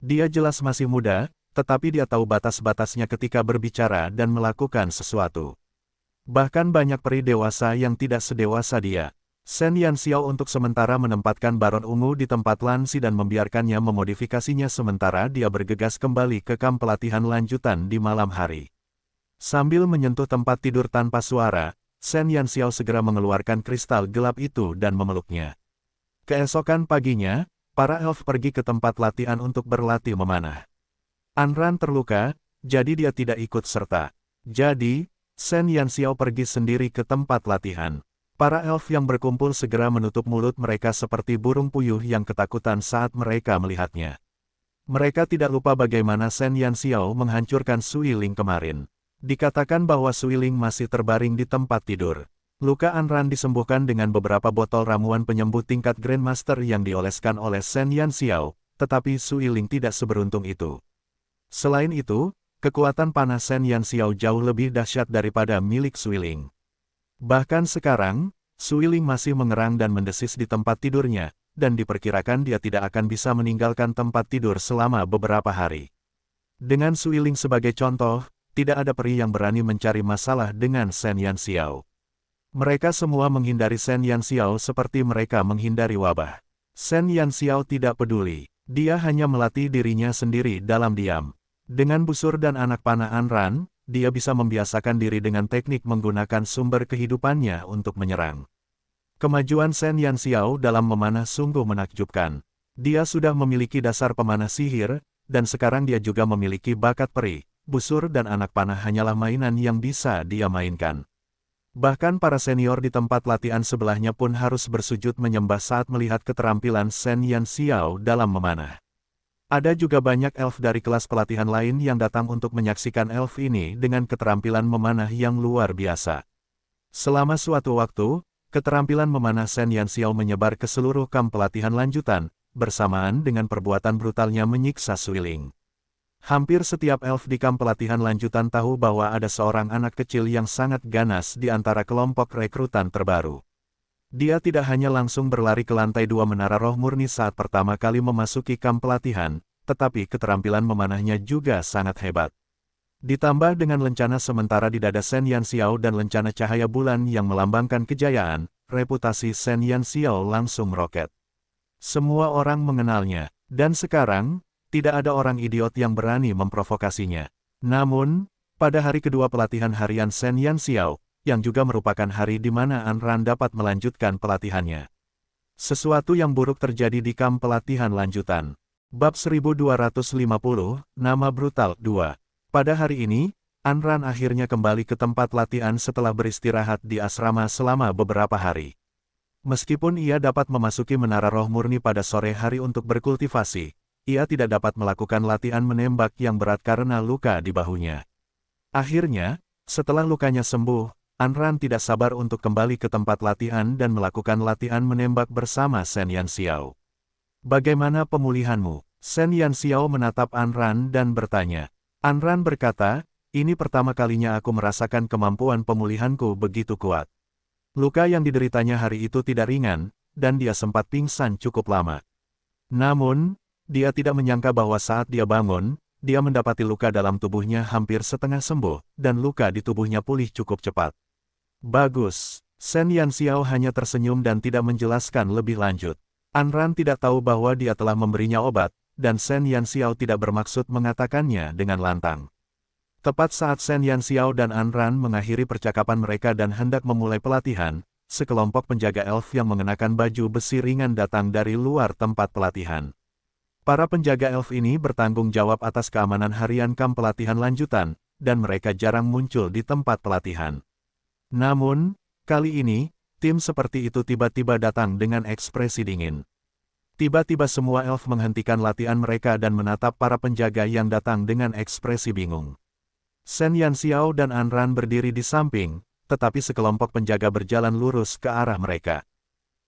Dia jelas masih muda, tetapi dia tahu batas-batasnya ketika berbicara dan melakukan sesuatu. Bahkan banyak peri dewasa yang tidak sedewasa dia. Shen Yanxiao untuk sementara menempatkan Baron Ungu di tempat Lan Si dan membiarkannya memodifikasinya sementara dia bergegas kembali ke kamp pelatihan lanjutan di malam hari. Sambil menyentuh tempat tidur tanpa suara, Shen Yanxiao segera mengeluarkan kristal gelap itu dan memeluknya. Keesokan paginya, para elf pergi ke tempat latihan untuk berlatih memanah. Anran terluka, jadi dia tidak ikut serta. Jadi, Shen Yanxiao pergi sendiri ke tempat latihan. Para elf yang berkumpul segera menutup mulut mereka seperti burung puyuh yang ketakutan saat mereka melihatnya. Mereka tidak lupa bagaimana Shen Yanxiao menghancurkan Sui Ling kemarin. Dikatakan bahwa Sui Ling masih terbaring di tempat tidur. Luka Anran disembuhkan dengan beberapa botol ramuan penyembuh tingkat Grandmaster yang dioleskan oleh Shen Yanxiao, tetapi Sui Ling tidak seberuntung itu. Selain itu, kekuatan panah Shen Yanxiao jauh lebih dahsyat daripada milik Sui Ling. Bahkan sekarang, Sui Ling masih mengerang dan mendesis di tempat tidurnya, dan diperkirakan dia tidak akan bisa meninggalkan tempat tidur selama beberapa hari. Dengan Sui Ling sebagai contoh, tidak ada peri yang berani mencari masalah dengan Shen Yanxiao. Mereka semua menghindari Shen Yanxiao seperti mereka menghindari wabah. Shen Yanxiao tidak peduli, dia hanya melatih dirinya sendiri dalam diam. Dengan busur dan anak panah Anran, dia bisa membiasakan diri dengan teknik menggunakan sumber kehidupannya untuk menyerang. Kemajuan Shen Yanxiao dalam memanah sungguh menakjubkan. Dia sudah memiliki dasar pemanah sihir, dan sekarang dia juga memiliki bakat peri. Busur dan anak panah hanyalah mainan yang bisa dia mainkan. Bahkan para senior di tempat latihan sebelahnya pun harus bersujud menyembah saat melihat keterampilan Shen Yanxiao dalam memanah. Ada juga banyak elf dari kelas pelatihan lain yang datang untuk menyaksikan elf ini dengan keterampilan memanah yang luar biasa. Selama suatu waktu, keterampilan memanah Shen Yanxiao menyebar ke seluruh kamp pelatihan lanjutan, bersamaan dengan perbuatan brutalnya menyiksa Sui Ling. Hampir setiap elf di kamp pelatihan lanjutan tahu bahwa ada seorang anak kecil yang sangat ganas di antara kelompok rekrutan terbaru. Dia tidak hanya langsung berlari ke lantai 2 Menara Roh Murni saat pertama kali memasuki kamp pelatihan, tetapi keterampilan memanahnya juga sangat hebat. Ditambah dengan lencana sementara di dada Shen Yanxiao dan lencana cahaya bulan yang melambangkan kejayaan, reputasi Shen Yanxiao langsung meroket. Semua orang mengenalnya, dan sekarang, tidak ada orang idiot yang berani memprovokasinya. Namun, pada hari kedua pelatihan harian Shen Yanxiao, yang juga merupakan hari di mana Anran dapat melanjutkan pelatihannya. Sesuatu yang buruk terjadi di kamp pelatihan lanjutan. Bab 1250, Nama Brutal 2. Pada hari ini, Anran akhirnya kembali ke tempat latihan setelah beristirahat di asrama selama beberapa hari. Meskipun ia dapat memasuki Menara Roh Murni pada sore hari untuk berkultivasi, ia tidak dapat melakukan latihan menembak yang berat karena luka di bahunya. Akhirnya, setelah lukanya sembuh, Anran tidak sabar untuk kembali ke tempat latihan dan melakukan latihan menembak bersama Shen Yanxiao. Bagaimana pemulihanmu? Shen Yanxiao menatap Anran dan bertanya. Anran berkata, ini pertama kalinya aku merasakan kemampuan pemulihanku begitu kuat. Luka yang dideritanya hari itu tidak ringan, dan dia sempat pingsan cukup lama. Namun, dia tidak menyangka bahwa saat dia bangun, dia mendapati luka dalam tubuhnya hampir setengah sembuh, dan luka di tubuhnya pulih cukup cepat. Bagus. Shen Yanxiao hanya tersenyum dan tidak menjelaskan lebih lanjut. Anran tidak tahu bahwa dia telah memberinya obat, dan Shen Yanxiao tidak bermaksud mengatakannya dengan lantang. Tepat saat Shen Yanxiao dan Anran mengakhiri percakapan mereka dan hendak memulai pelatihan, sekelompok penjaga elf yang mengenakan baju besi ringan datang dari luar tempat pelatihan. Para penjaga elf ini bertanggung jawab atas keamanan harian kamp pelatihan lanjutan, dan mereka jarang muncul di tempat pelatihan. Namun, kali ini, tim seperti itu tiba-tiba datang dengan ekspresi dingin. Tiba-tiba semua elf menghentikan latihan mereka dan menatap para penjaga yang datang dengan ekspresi bingung. Shen Yanxiao dan Anran berdiri di samping, tetapi sekelompok penjaga berjalan lurus ke arah mereka.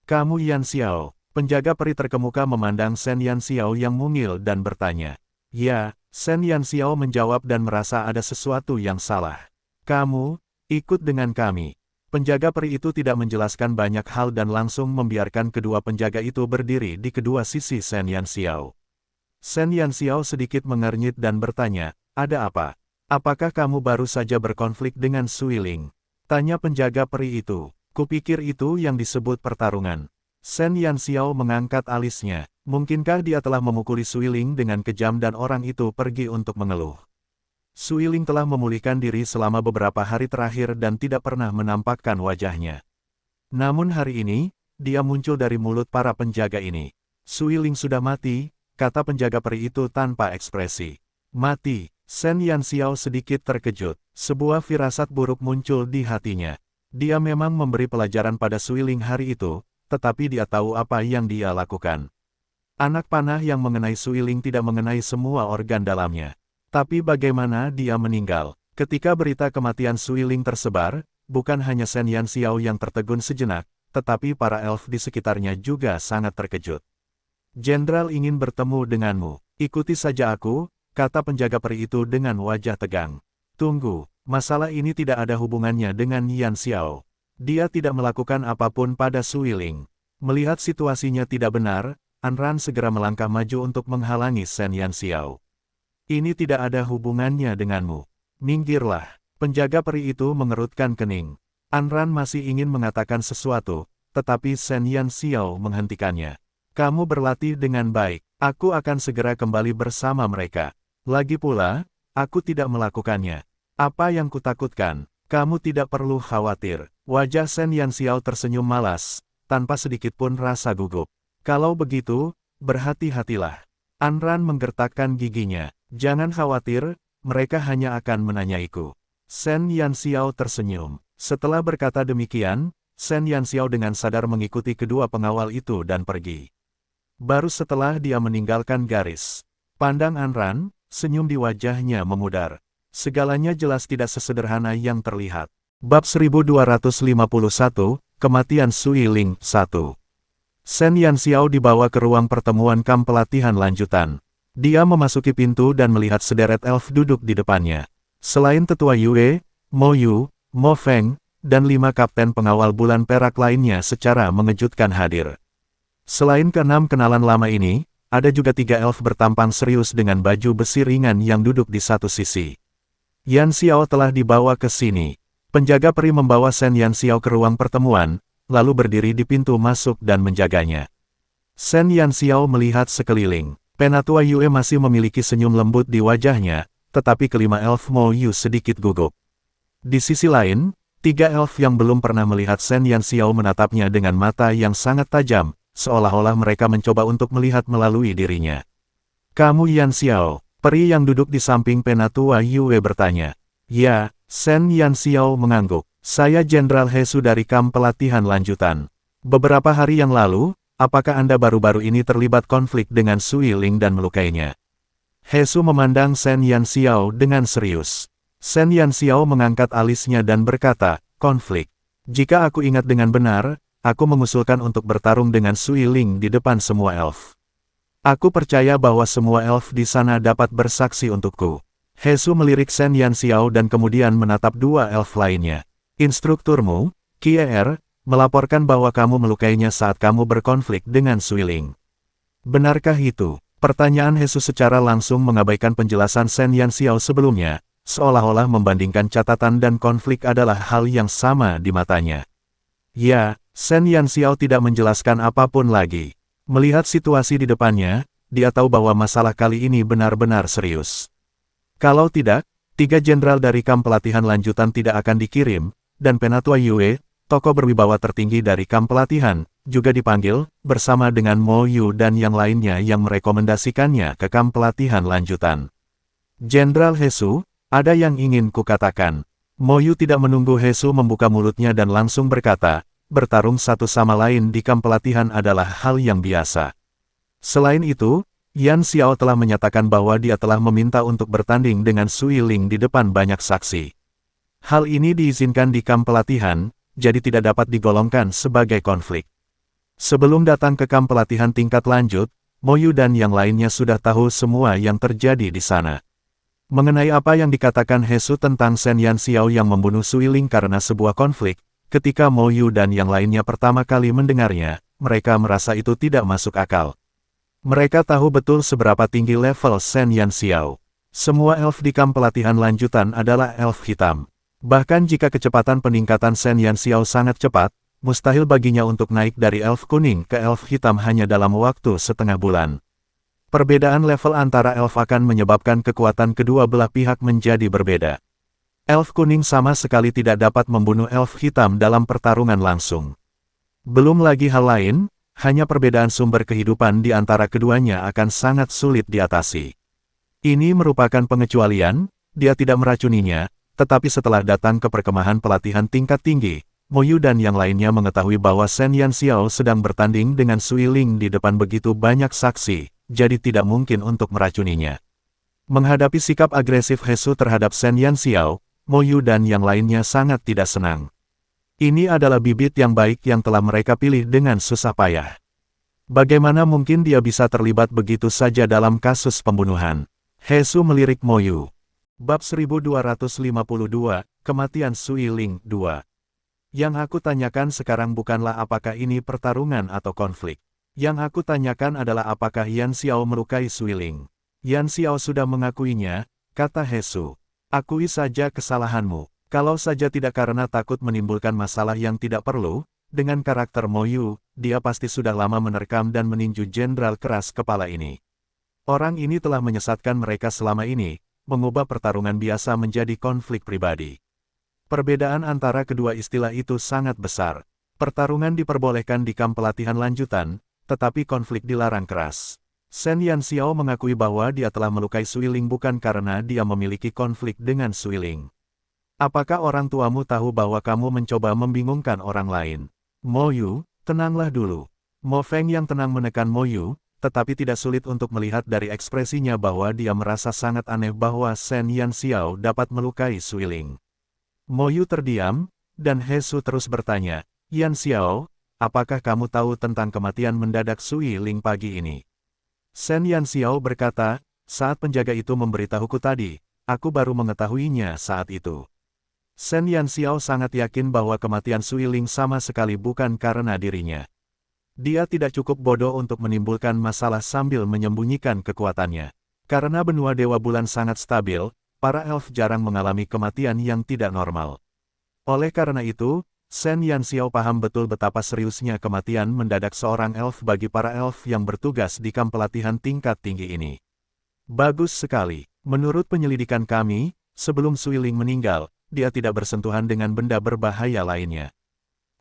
Kamu Yanxiao. Penjaga peri terkemuka memandang Shen Yanxiao yang mungil dan bertanya. Ya, Shen Yanxiao menjawab dan merasa ada sesuatu yang salah. Kamu, ikut dengan kami. Penjaga peri itu tidak menjelaskan banyak hal dan langsung membiarkan kedua penjaga itu berdiri di kedua sisi Shen Yanxiao. Shen Yanxiao sedikit mengernyit dan bertanya, ada apa? Apakah kamu baru saja berkonflik dengan Sui Ling? Tanya penjaga peri itu. Kupikir itu yang disebut pertarungan. Shen Yanxiao mengangkat alisnya. Mungkinkah dia telah memukuli Sui Ling dengan kejam dan orang itu pergi untuk mengeluh? Suiling telah memulihkan diri selama beberapa hari terakhir dan tidak pernah menampakkan wajahnya. Namun hari ini, dia muncul dari mulut para penjaga ini. Suiling sudah mati, kata penjaga peri itu tanpa ekspresi. Mati, Shen Yanxiao sedikit terkejut. Sebuah firasat buruk muncul di hatinya. Dia memang memberi pelajaran pada Suiling hari itu, tetapi dia tahu apa yang dia lakukan. Anak panah yang mengenai Suiling tidak mengenai semua organ dalamnya. Tapi bagaimana dia meninggal? Ketika berita kematian Suiling tersebar, bukan hanya Shen Yanxiao yang tertegun sejenak, tetapi para elf di sekitarnya juga sangat terkejut. Jenderal ingin bertemu denganmu. Ikuti saja aku, kata penjaga peri itu dengan wajah tegang. Tunggu, masalah ini tidak ada hubungannya dengan Yanxiao. Dia tidak melakukan apapun pada Suiling. Melihat situasinya tidak benar, Anran segera melangkah maju untuk menghalangi Shen Yanxiao. Ini tidak ada hubungannya denganmu. Minggirlah. Penjaga peri itu mengerutkan kening. Anran masih ingin mengatakan sesuatu, tetapi Shen Yanxiao menghentikannya. Kamu berlatih dengan baik. Aku akan segera kembali bersama mereka. Lagi pula, aku tidak melakukannya. Apa yang kutakutkan? Kamu tidak perlu khawatir. Wajah Shen Yanxiao tersenyum malas, tanpa sedikit pun rasa gugup. Kalau begitu, berhati-hatilah. Anran menggertakkan giginya. Jangan khawatir, mereka hanya akan menanyaiku. Shen Yanxiao tersenyum. Setelah berkata demikian, Shen Yanxiao dengan sadar mengikuti kedua pengawal itu dan pergi. Baru setelah dia meninggalkan garis pandang Anran, senyum di wajahnya memudar. Segalanya jelas tidak sesederhana yang terlihat. Bab 1251, Kematian Suiling 1. Shen Yanxiao dibawa ke ruang pertemuan kamp pelatihan lanjutan. Dia memasuki pintu dan melihat sederet elf duduk di depannya. Selain tetua Yue, Mo Yu, Mo Feng, dan 5 kapten pengawal bulan perak lainnya secara mengejutkan hadir. Selain ke-6 kenalan lama ini, ada juga 3 elf bertampang serius dengan baju besi ringan yang duduk di satu sisi. Yanxiao telah dibawa ke sini. Penjaga peri membawa Shen Yanxiao ke ruang pertemuan, lalu berdiri di pintu masuk dan menjaganya. Shen Yanxiao melihat sekeliling. Penatua Yue masih memiliki senyum lembut di wajahnya, tetapi kelima elf Mo Yu sedikit gugup. Di sisi lain, 3 elf yang belum pernah melihat Shen Yanxiao menatapnya dengan mata yang sangat tajam, seolah-olah mereka mencoba untuk melihat melalui dirinya. Kamu Yanxiao? Peri yang duduk di samping Penatua Yue bertanya. Ya, Shen Yanxiao mengangguk. Saya Jenderal Hesu dari kamp pelatihan lanjutan. Beberapa hari yang lalu, apakah Anda baru-baru ini terlibat konflik dengan Suiling dan melukainya? Hesu memandang Shen Yanxiao dengan serius. Shen Yanxiao mengangkat alisnya dan berkata, konflik. Jika aku ingat dengan benar, aku mengusulkan untuk bertarung dengan Suiling di depan semua elf. Aku percaya bahwa semua elf di sana dapat bersaksi untukku. Hesu melirik Shen Yanxiao dan kemudian menatap 2 elf lainnya. Instrukturmu, Kier, melaporkan bahwa kamu melukainya saat kamu berkonflik dengan Suiling. Benarkah itu? Pertanyaan Hesu secara langsung mengabaikan penjelasan Shen Yanxiao sebelumnya, seolah-olah membandingkan catatan dan konflik adalah hal yang sama di matanya. Ya, Shen Yanxiao tidak menjelaskan apapun lagi. Melihat situasi di depannya, dia tahu bahwa masalah kali ini benar-benar serius. Kalau tidak, 3 jenderal dari kamp pelatihan lanjutan tidak akan dikirim, dan Penatua Yue, tokoh berwibawa tertinggi dari kamp pelatihan, juga dipanggil, bersama dengan Mo Yu dan yang lainnya yang merekomendasikannya ke kamp pelatihan lanjutan. Jenderal Hesu, ada yang ingin kukatakan. Mo Yu tidak menunggu Hesu membuka mulutnya dan langsung berkata, bertarung satu sama lain di kamp pelatihan adalah hal yang biasa. Selain itu, Yanxiao telah menyatakan bahwa dia telah meminta untuk bertanding dengan Suiling di depan banyak saksi. Hal ini diizinkan di kamp pelatihan, jadi tidak dapat digolongkan sebagai konflik. Sebelum datang ke kamp pelatihan tingkat lanjut, Mo Yu dan yang lainnya sudah tahu semua yang terjadi di sana. Mengenai apa yang dikatakan Hesu tentang Shen Yanxiao yang membunuh Suiling karena sebuah konflik, ketika Mo Yu dan yang lainnya pertama kali mendengarnya, mereka merasa itu tidak masuk akal. Mereka tahu betul seberapa tinggi level Shen Yanxiao. Semua elf di kamp pelatihan lanjutan adalah elf hitam. Bahkan jika kecepatan peningkatan Shen Yanxiao sangat cepat, mustahil baginya untuk naik dari elf kuning ke elf hitam hanya dalam waktu setengah bulan. Perbedaan level antara elf akan menyebabkan kekuatan kedua belah pihak menjadi berbeda. Elf kuning sama sekali tidak dapat membunuh elf hitam dalam pertarungan langsung. Belum lagi hal lain, hanya perbedaan sumber kehidupan di antara keduanya akan sangat sulit diatasi. Ini merupakan pengecualian, dia tidak meracuninya, tetapi setelah datang ke perkemahan pelatihan tingkat tinggi, Mo Yu dan yang lainnya mengetahui bahwa Shen Yanxiao sedang bertanding dengan Sui Ling di depan begitu banyak saksi, jadi tidak mungkin untuk meracuninya. Menghadapi sikap agresif Hesu terhadap Shen Yanxiao, Mo Yu dan yang lainnya sangat tidak senang. Ini adalah bibit yang baik yang telah mereka pilih dengan susah payah. Bagaimana mungkin dia bisa terlibat begitu saja dalam kasus pembunuhan? Hesu melirik Mo Yu. Bab 1252, Kematian Sui Ling 2. Yang aku tanyakan sekarang bukanlah apakah ini pertarungan atau konflik. Yang aku tanyakan adalah apakah Yan Xiao melukai Sui Ling. Yan Xiao sudah mengakuinya, kata Hesu. Akui saja kesalahanmu. Kalau saja tidak karena takut menimbulkan masalah yang tidak perlu, dengan karakter Mo Yu, dia pasti sudah lama menerkam dan meninju jenderal keras kepala ini. Orang ini telah menyesatkan mereka selama ini, mengubah pertarungan biasa menjadi konflik pribadi. Perbedaan antara kedua istilah itu sangat besar. Pertarungan diperbolehkan di kamp pelatihan lanjutan, tetapi konflik dilarang keras. Shen Yanxiao mengakui bahwa dia telah melukai Sui Ling bukan karena dia memiliki konflik dengan Sui Ling. Apakah orang tuamu tahu bahwa kamu mencoba membingungkan orang lain? Mo Yu, tenanglah dulu. Mo Feng yang tenang menekan Mo Yu, tetapi tidak sulit untuk melihat dari ekspresinya bahwa dia merasa sangat aneh bahwa Shen Yanxiao dapat melukai Sui Ling. Mo Yu terdiam, dan Hesu terus bertanya, Yanxiao, apakah kamu tahu tentang kematian mendadak Sui Ling pagi ini? Shen Yanxiao berkata, saat penjaga itu memberitahuku tadi, aku baru mengetahuinya saat itu. Shen Yanxiao sangat yakin bahwa kematian Sui Ling sama sekali bukan karena dirinya. Dia tidak cukup bodoh untuk menimbulkan masalah sambil menyembunyikan kekuatannya. Karena benua Dewa Bulan sangat stabil, para elf jarang mengalami kematian yang tidak normal. Oleh karena itu, Shen Yanxiao paham betul betapa seriusnya kematian mendadak seorang elf bagi para elf yang bertugas di kamp pelatihan tingkat tinggi ini. Bagus sekali. Menurut penyelidikan kami, sebelum Sui Ling meninggal, dia tidak bersentuhan dengan benda berbahaya lainnya.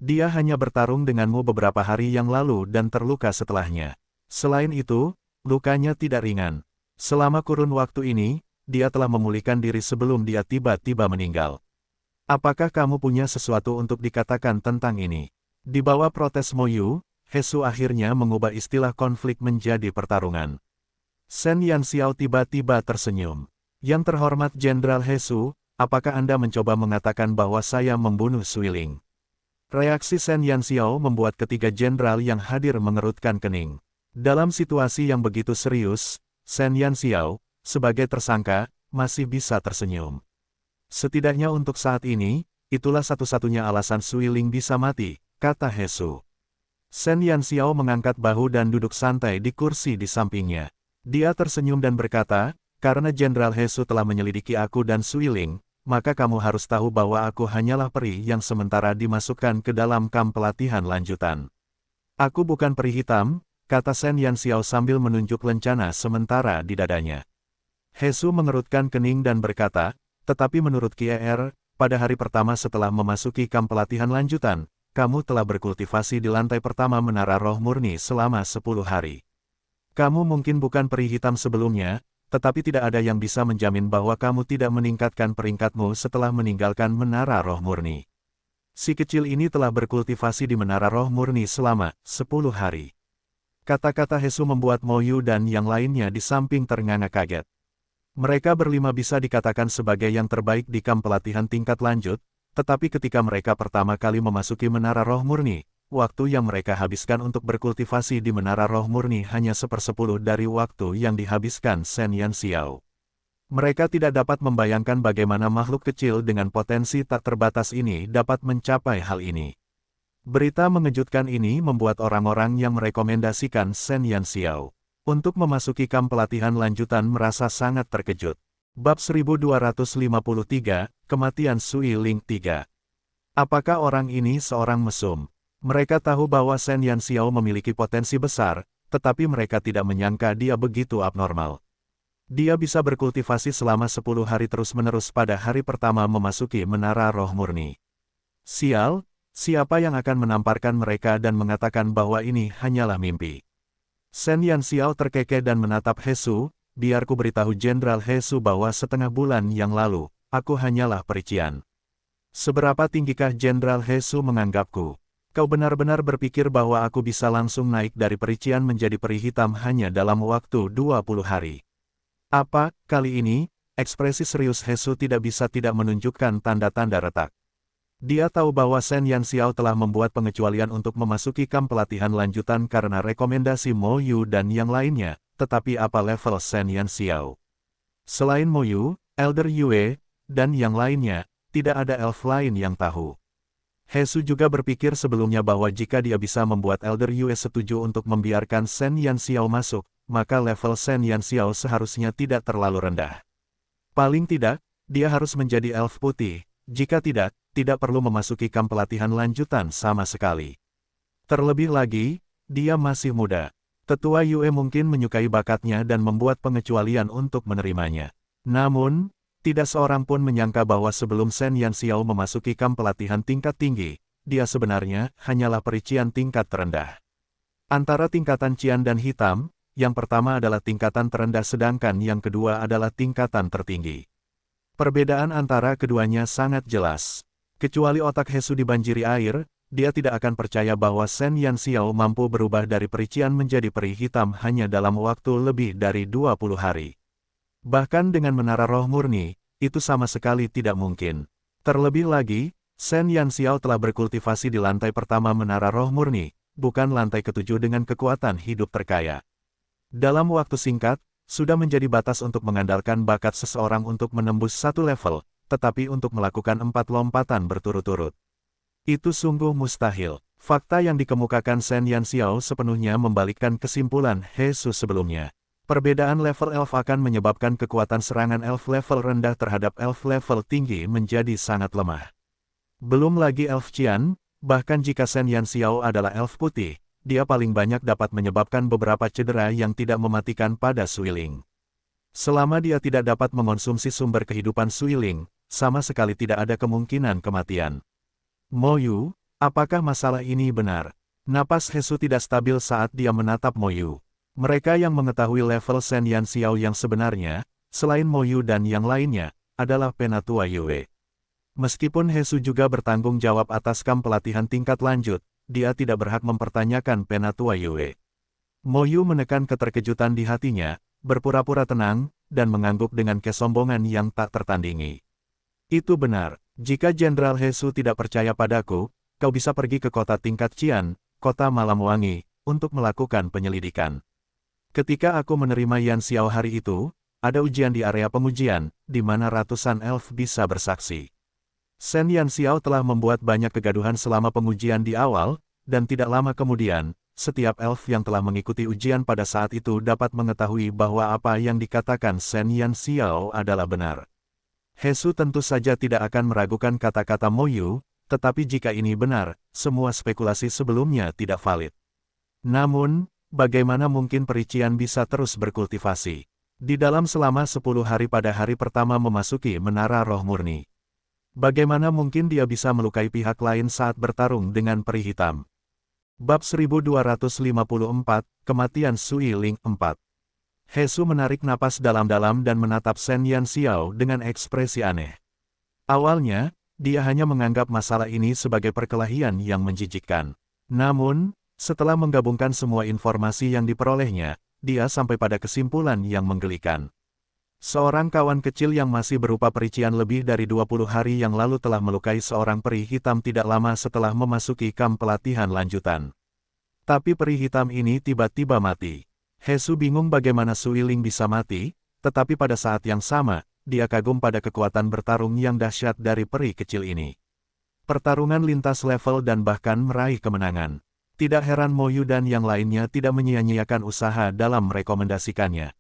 Dia hanya bertarung denganmu beberapa hari yang lalu dan terluka setelahnya. Selain itu, lukanya tidak ringan. Selama kurun waktu ini, dia telah memulihkan diri sebelum dia tiba-tiba meninggal. Apakah kamu punya sesuatu untuk dikatakan tentang ini? Di bawah protes Mo Yu, Hesu akhirnya mengubah istilah konflik menjadi pertarungan. Shen Yanxiao tiba-tiba tersenyum. Yang terhormat Jenderal Hesu, apakah Anda mencoba mengatakan bahwa saya membunuh Sui Ling? Reaksi Shen Yanxiao membuat ketiga jenderal yang hadir mengerutkan kening. Dalam situasi yang begitu serius, Shen Yanxiao, sebagai tersangka, masih bisa tersenyum. Setidaknya untuk saat ini, itulah satu-satunya alasan Sui Ling bisa mati, kata Hesu. Shen Yanxiao mengangkat bahu dan duduk santai di kursi di sampingnya. Dia tersenyum dan berkata, karena Jenderal Hesu telah menyelidiki aku dan Sui Ling, maka kamu harus tahu bahwa aku hanyalah peri yang sementara dimasukkan ke dalam kamp pelatihan lanjutan. Aku bukan peri hitam, kata Shen Yanxiao sambil menunjuk lencana sementara di dadanya. Hesu mengerutkan kening dan berkata, tetapi menurut Kier, pada hari pertama setelah memasuki kamp pelatihan lanjutan, kamu telah berkultivasi di lantai pertama Menara Roh Murni selama 10 hari. Kamu mungkin bukan peri hitam sebelumnya, tetapi tidak ada yang bisa menjamin bahwa kamu tidak meningkatkan peringkatmu setelah meninggalkan Menara Roh Murni. Si kecil ini telah berkultivasi di Menara Roh Murni selama 10 hari. Kata-kata Hesu membuat Mo Yu dan yang lainnya di samping ternganga kaget. Mereka berlima bisa dikatakan sebagai yang terbaik di kamp pelatihan tingkat lanjut, tetapi ketika mereka pertama kali memasuki Menara Roh Murni, waktu yang mereka habiskan untuk berkultivasi di Menara Roh Murni hanya 1/10 dari waktu yang dihabiskan Shen Yanxiao. Mereka tidak dapat membayangkan bagaimana makhluk kecil dengan potensi tak terbatas ini dapat mencapai hal ini. Berita mengejutkan ini membuat orang-orang yang merekomendasikan Shen Yanxiao untuk memasuki kamp pelatihan lanjutan merasa sangat terkejut. Bab 1253, Kematian Sui Ling 3. Apakah orang ini seorang mesum? Mereka tahu bahwa Shen Yanxiao memiliki potensi besar, tetapi mereka tidak menyangka dia begitu abnormal. Dia bisa berkultivasi selama 10 hari terus-menerus pada hari pertama memasuki Menara Roh Murni. Sial, siapa yang akan menamparkan mereka dan mengatakan bahwa ini hanyalah mimpi? Shen Yanxiao terkekeh dan menatap Hesu. Biar ku beritahu Jenderal Hesu bahwa setengah bulan yang lalu, aku hanyalah perician. Seberapa tinggikah Jenderal Hesu menganggapku? Kau benar-benar berpikir bahwa aku bisa langsung naik dari perician menjadi peri hitam hanya dalam waktu 20 hari. Apa, kali ini, ekspresi serius Hesu tidak bisa tidak menunjukkan tanda-tanda retak. Dia tahu bahwa Shen Yanxiao telah membuat pengecualian untuk memasuki kamp pelatihan lanjutan karena rekomendasi Mo Yu dan yang lainnya. Tetapi apa level Shen Yanxiao? Selain Mo Yu, Elder Yue, dan yang lainnya, tidak ada elf lain yang tahu. Hesu juga berpikir sebelumnya bahwa jika dia bisa membuat Elder Yue setuju untuk membiarkan Shen Yanxiao masuk, maka level Shen Yanxiao seharusnya tidak terlalu rendah. Paling tidak, dia harus menjadi elf putih, jika tidak, tidak perlu memasuki kamp pelatihan lanjutan sama sekali. Terlebih lagi, dia masih muda. Tetua Yue mungkin menyukai bakatnya dan membuat pengecualian untuk menerimanya. Namun, tidak seorang pun menyangka bahwa sebelum Shen Yanxiao memasuki kamp pelatihan tingkat tinggi, dia sebenarnya hanyalah perician tingkat terendah. Antara tingkatan cian dan hitam, yang pertama adalah tingkatan terendah sedangkan yang kedua adalah tingkatan tertinggi. Perbedaan antara keduanya sangat jelas. Kecuali otak Hesu dibanjiri air, dia tidak akan percaya bahwa Shen Yanxiao mampu berubah dari perician menjadi peri hitam hanya dalam waktu lebih dari 20 hari. Bahkan dengan Menara Roh Murni, itu sama sekali tidak mungkin. Terlebih lagi, Shen Yanxiao telah berkultivasi di lantai pertama Menara Roh Murni, bukan lantai ketujuh dengan kekuatan hidup terkaya. Dalam waktu singkat, sudah menjadi batas untuk mengandalkan bakat seseorang untuk menembus satu level, tetapi untuk melakukan 4 lompatan berturut-turut. Itu sungguh mustahil. Fakta yang dikemukakan Shen Yanxiao sepenuhnya membalikkan kesimpulan Hesu sebelumnya. Perbedaan level elf akan menyebabkan kekuatan serangan elf level rendah terhadap elf level tinggi menjadi sangat lemah. Belum lagi elf cian, bahkan jika Shen Yanxiao adalah elf putih, dia paling banyak dapat menyebabkan beberapa cedera yang tidak mematikan pada Suiling. Selama dia tidak dapat mengonsumsi sumber kehidupan Suiling, sama sekali tidak ada kemungkinan kematian. Mo Yu, apakah masalah ini benar? Napas Hesu tidak stabil saat dia menatap Mo Yu. Mereka yang mengetahui level Shen Yanxiao yang sebenarnya, selain Mo Yu dan yang lainnya, adalah Penatua Yue. Meskipun Hesu juga bertanggung jawab atas kamp pelatihan tingkat lanjut, dia tidak berhak mempertanyakan Penatua Yue. Mo Yu menekan keterkejutan di hatinya, berpura-pura tenang, dan mengangguk dengan kesombongan yang tak tertandingi. Itu benar. Jika Jenderal Hesu tidak percaya padaku, kau bisa pergi ke kota tingkat Cian, kota Malam Wangi, untuk melakukan penyelidikan. Ketika aku menerima Yanxiao hari itu, ada ujian di area pengujian, di mana ratusan elf bisa bersaksi. Shen Yanxiao telah membuat banyak kegaduhan selama pengujian di awal, dan tidak lama kemudian, setiap elf yang telah mengikuti ujian pada saat itu dapat mengetahui bahwa apa yang dikatakan Shen Yanxiao adalah benar. Hesu tentu saja tidak akan meragukan kata-kata Mo Yu, tetapi jika ini benar, semua spekulasi sebelumnya tidak valid. Namun, bagaimana mungkin perician bisa terus berkultivasi? Di dalam selama 10 hari pada hari pertama memasuki Menara Roh Murni. Bagaimana mungkin dia bisa melukai pihak lain saat bertarung dengan peri hitam? Bab 1254, Kematian Suiling 4. Hesu menarik napas dalam-dalam dan menatap Shen Yanxiao dengan ekspresi aneh. Awalnya, dia hanya menganggap masalah ini sebagai perkelahian yang menjijikkan. Namun, setelah menggabungkan semua informasi yang diperolehnya, dia sampai pada kesimpulan yang menggelikan. Seorang kawan kecil yang masih berupa perician lebih dari 20 hari yang lalu telah melukai seorang peri hitam tidak lama setelah memasuki kamp pelatihan lanjutan. Tapi peri hitam ini tiba-tiba mati. Hesu bingung bagaimana Suiling bisa mati, tetapi pada saat yang sama, dia kagum pada kekuatan bertarung yang dahsyat dari peri kecil ini. Pertarungan lintas level dan bahkan meraih kemenangan. Tidak heran Mo Yu dan yang lainnya tidak menyia-nyiakan usaha dalam merekomendasikannya.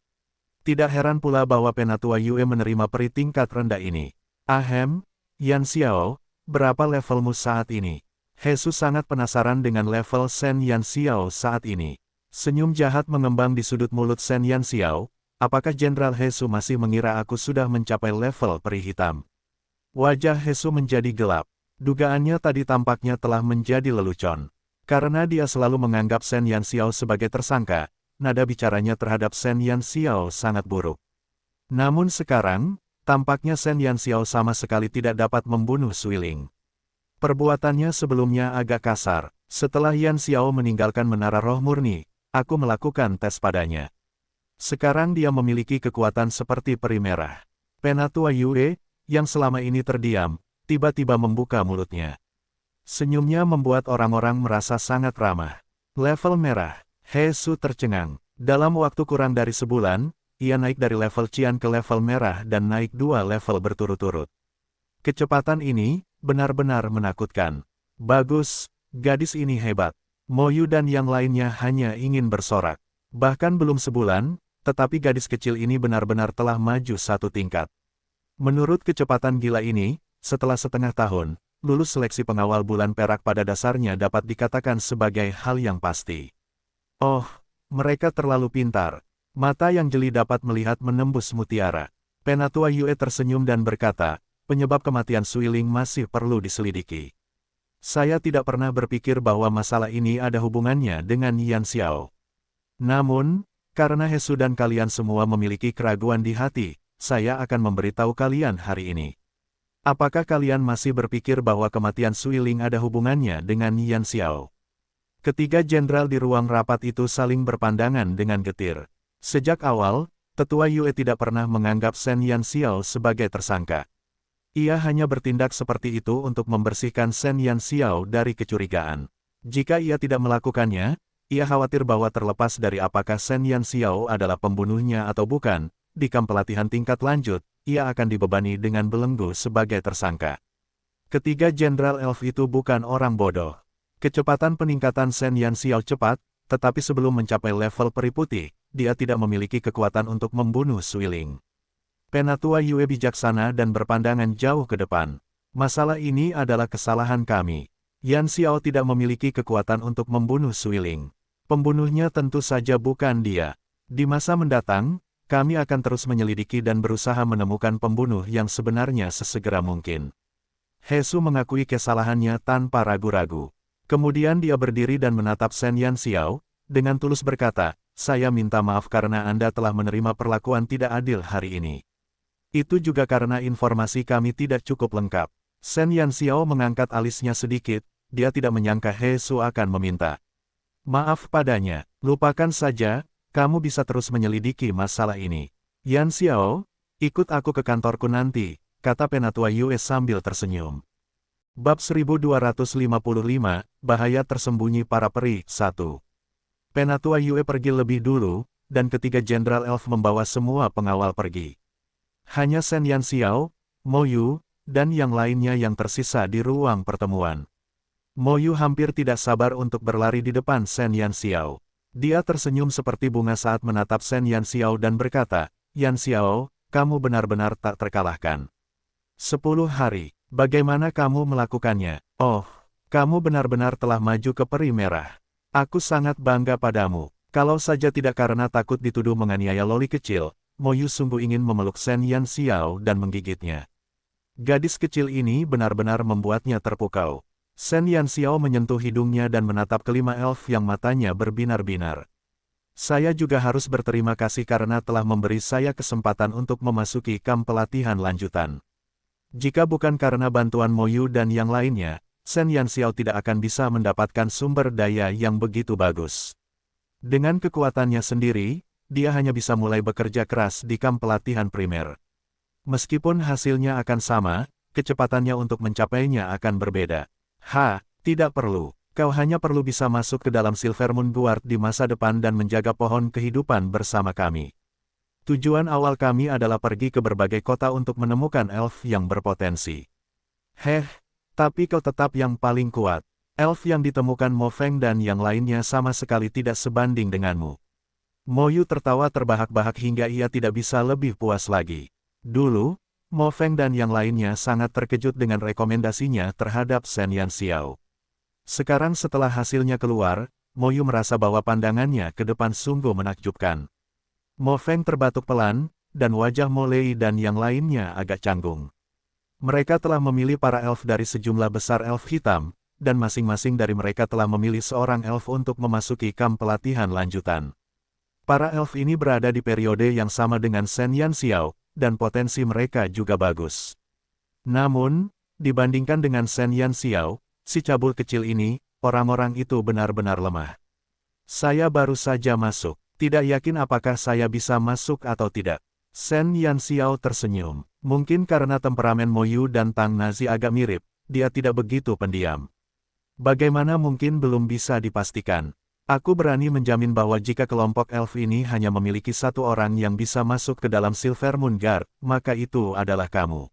Tidak heran pula bahwa Penatua Yue menerima peri tingkat rendah ini. Ahem, Yanxiao, berapa levelmu saat ini? Hesu sangat penasaran dengan level Shen Yanxiao saat ini. Senyum jahat mengembang di sudut mulut Shen Yanxiao. Apakah Jenderal Hesu masih mengira aku sudah mencapai level peri hitam? Wajah Hesu menjadi gelap. Dugaannya tadi tampaknya telah menjadi lelucon. Karena dia selalu menganggap Shen Yanxiao sebagai tersangka, nada bicaranya terhadap Shen Yanxiao sangat buruk. Namun sekarang, tampaknya Shen Yanxiao sama sekali tidak dapat membunuh Suiling. Perbuatannya sebelumnya agak kasar. Setelah Yanxiao meninggalkan Menara Roh Murni, aku melakukan tes padanya. Sekarang dia memiliki kekuatan seperti peri merah. Penatua Yue, yang selama ini terdiam, tiba-tiba membuka mulutnya. Senyumnya membuat orang-orang merasa sangat ramah. Level merah. Hesu tercengang. Dalam waktu kurang dari sebulan, ia naik dari level Qian ke level merah dan naik 2 level berturut-turut. Kecepatan ini benar-benar menakutkan. Bagus, gadis ini hebat. Mo Yu dan yang lainnya hanya ingin bersorak. Bahkan belum sebulan, tetapi gadis kecil ini benar-benar telah maju 1 tingkat. Menurut kecepatan gila ini, setelah setengah tahun, lulus seleksi pengawal bulan perak pada dasarnya dapat dikatakan sebagai hal yang pasti. Oh, mereka terlalu pintar. Mata yang jeli dapat melihat menembus mutiara. Penatua Yue tersenyum dan berkata, penyebab kematian Suiling masih perlu diselidiki. Saya tidak pernah berpikir bahwa masalah ini ada hubungannya dengan Yanxiao. Namun, karena Hesu dan kalian semua memiliki keraguan di hati, saya akan memberitahu kalian hari ini. Apakah kalian masih berpikir bahwa kematian Suiling ada hubungannya dengan Yanxiao? Ketiga jenderal di ruang rapat itu saling berpandangan dengan getir. Sejak awal, Tetua Yue tidak pernah menganggap Shen Yanxiao sebagai tersangka. Ia hanya bertindak seperti itu untuk membersihkan Shen Yanxiao dari kecurigaan. Jika ia tidak melakukannya, ia khawatir bahwa terlepas dari apakah Shen Yanxiao adalah pembunuhnya atau bukan, di kamp pelatihan tingkat lanjut, ia akan dibebani dengan belenggu sebagai tersangka. Ketiga jenderal elf itu bukan orang bodoh. Kecepatan peningkatan Shen Yanxiao cepat, tetapi sebelum mencapai level peri putih, dia tidak memiliki kekuatan untuk membunuh Suiling. Penatua Yue bijaksana dan berpandangan jauh ke depan. Masalah ini adalah kesalahan kami. Yanxiao tidak memiliki kekuatan untuk membunuh Suiling. Pembunuhnya tentu saja bukan dia. Di masa mendatang, kami akan terus menyelidiki dan berusaha menemukan pembunuh yang sebenarnya sesegera mungkin. Hesu mengakui kesalahannya tanpa ragu-ragu. Kemudian dia berdiri dan menatap Shen Yanxiao, dengan tulus berkata, saya minta maaf karena Anda telah menerima perlakuan tidak adil hari ini. Itu juga karena informasi kami tidak cukup lengkap. Shen Yanxiao mengangkat alisnya sedikit, dia tidak menyangka Hesu akan meminta maaf padanya. Lupakan saja, kamu bisa terus menyelidiki masalah ini. Yanxiao, ikut aku ke kantorku nanti, kata Penatua Yue sambil tersenyum. Bab 1255, Bahaya Tersembunyi Para Peri, 1. Penatua Yue pergi lebih dulu, dan ketiga jenderal elf membawa semua pengawal pergi. Hanya Shen Yanxiao, Mo Yu, dan yang lainnya yang tersisa di ruang pertemuan. Mo Yu hampir tidak sabar untuk berlari di depan Shen Yanxiao. Dia tersenyum seperti bunga saat menatap Shen Yanxiao dan berkata, Yanxiao, kamu benar-benar tak terkalahkan. 10 hari, bagaimana kamu melakukannya? Oh, kamu benar-benar telah maju ke peri merah. Aku sangat bangga padamu. Kalau saja tidak karena takut dituduh menganiaya loli kecil, Mo Yu sungguh ingin memeluk Shen Yanxiao dan menggigitnya. Gadis kecil ini benar-benar membuatnya terpukau. Shen Yanxiao menyentuh hidungnya dan menatap kelima elf yang matanya berbinar-binar. Saya juga harus berterima kasih karena telah memberi saya kesempatan untuk memasuki kamp pelatihan lanjutan. Jika bukan karena bantuan Mo Yu dan yang lainnya, Shen Yanxiao tidak akan bisa mendapatkan sumber daya yang begitu bagus. Dengan kekuatannya sendiri, dia hanya bisa mulai bekerja keras di kamp pelatihan primer. Meskipun hasilnya akan sama, kecepatannya untuk mencapainya akan berbeda. Tidak perlu. Kau hanya perlu bisa masuk ke dalam Silver Moon Guard di masa depan dan menjaga pohon kehidupan bersama kami. Tujuan awal kami adalah pergi ke berbagai kota untuk menemukan elf yang berpotensi. Tapi kau tetap yang paling kuat. Elf yang ditemukan Mo Feng dan yang lainnya sama sekali tidak sebanding denganmu. Mo Yu tertawa terbahak-bahak hingga ia tidak bisa lebih puas lagi. Dulu, Mo Feng dan yang lainnya sangat terkejut dengan rekomendasinya terhadap Shen Yanxiao. Sekarang setelah hasilnya keluar, Mo Yu merasa bahwa pandangannya ke depan sungguh menakjubkan. Mo Feng terbatuk pelan, dan wajah Mo Lei dan yang lainnya agak canggung. Mereka telah memilih para elf dari sejumlah besar elf hitam, dan masing-masing dari mereka telah memilih seorang elf untuk memasuki kamp pelatihan lanjutan. Para elf ini berada di periode yang sama dengan Shen Yanxiao, dan potensi mereka juga bagus. Namun, dibandingkan dengan Shen Yanxiao, si cabul kecil ini, orang-orang itu benar-benar lemah. Saya baru saja masuk, tidak yakin apakah saya bisa masuk atau tidak. Shen Yanxiao tersenyum. Mungkin karena temperamen Mo Yu dan Tang Nazi agak mirip, dia tidak begitu pendiam. Bagaimana mungkin belum bisa dipastikan. Aku berani menjamin bahwa jika kelompok elf ini hanya memiliki satu orang yang bisa masuk ke dalam Silver Moon Guard, maka itu adalah kamu.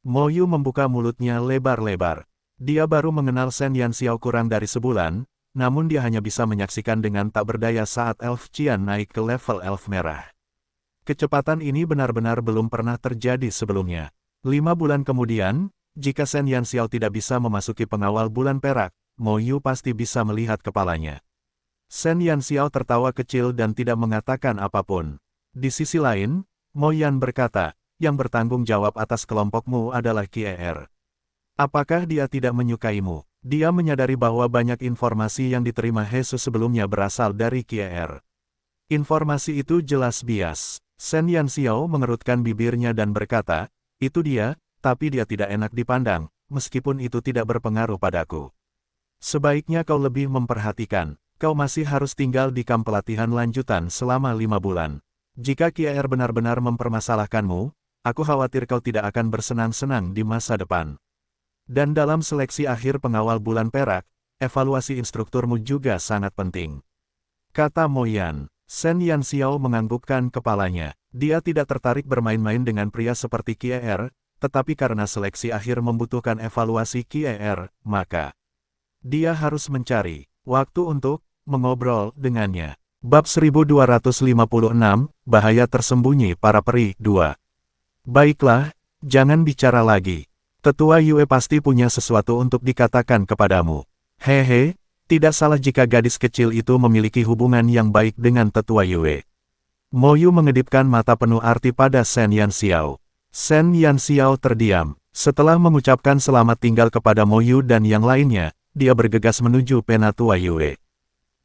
Mo Yu membuka mulutnya lebar-lebar. Dia baru mengenal Shen Yanxiao kurang dari sebulan, namun dia hanya bisa menyaksikan dengan tak berdaya saat elf Qian naik ke level elf merah. Kecepatan ini benar-benar belum pernah terjadi sebelumnya. 5 bulan kemudian, jika Shen Yanxiao tidak bisa memasuki pengawal bulan perak, Mo Yu pasti bisa melihat kepalanya. Shen Yanxiao tertawa kecil dan tidak mengatakan apapun. Di sisi lain, Mo Yan berkata, yang bertanggung jawab atas kelompokmu adalah Kier. Apakah dia tidak menyukaimu? Dia menyadari bahwa banyak informasi yang diterima Jesus sebelumnya berasal dari Kier. Informasi itu jelas bias. Shen Yanxiao mengerutkan bibirnya dan berkata, itu dia, tapi dia tidak enak dipandang, meskipun itu tidak berpengaruh padaku. Sebaiknya kau lebih memperhatikan, kau masih harus tinggal di kamp pelatihan lanjutan selama 5 bulan. Jika Kier benar-benar mempermasalahkanmu, aku khawatir kau tidak akan bersenang-senang di masa depan. Dan dalam seleksi akhir pengawal bulan perak, evaluasi instrukturmu juga sangat penting. Kata Mo Yan. Shen Yanxiao menganggukkan kepalanya. Dia tidak tertarik bermain-main dengan pria seperti Kier, tetapi karena seleksi akhir membutuhkan evaluasi Kier, maka dia harus mencari waktu untuk mengobrol dengannya. Bab 1256, Bahaya Tersembunyi Para Peri 2. Baiklah, jangan bicara lagi. Tetua Yue pasti punya sesuatu untuk dikatakan kepadamu. Hehe, tidak salah jika gadis kecil itu memiliki hubungan yang baik dengan Tetua Yue. Mo Yu mengedipkan mata penuh arti pada Shen Yanxiao. Shen Yanxiao terdiam. Setelah mengucapkan selamat tinggal kepada Mo Yu dan yang lainnya, dia bergegas menuju Penatua Yue.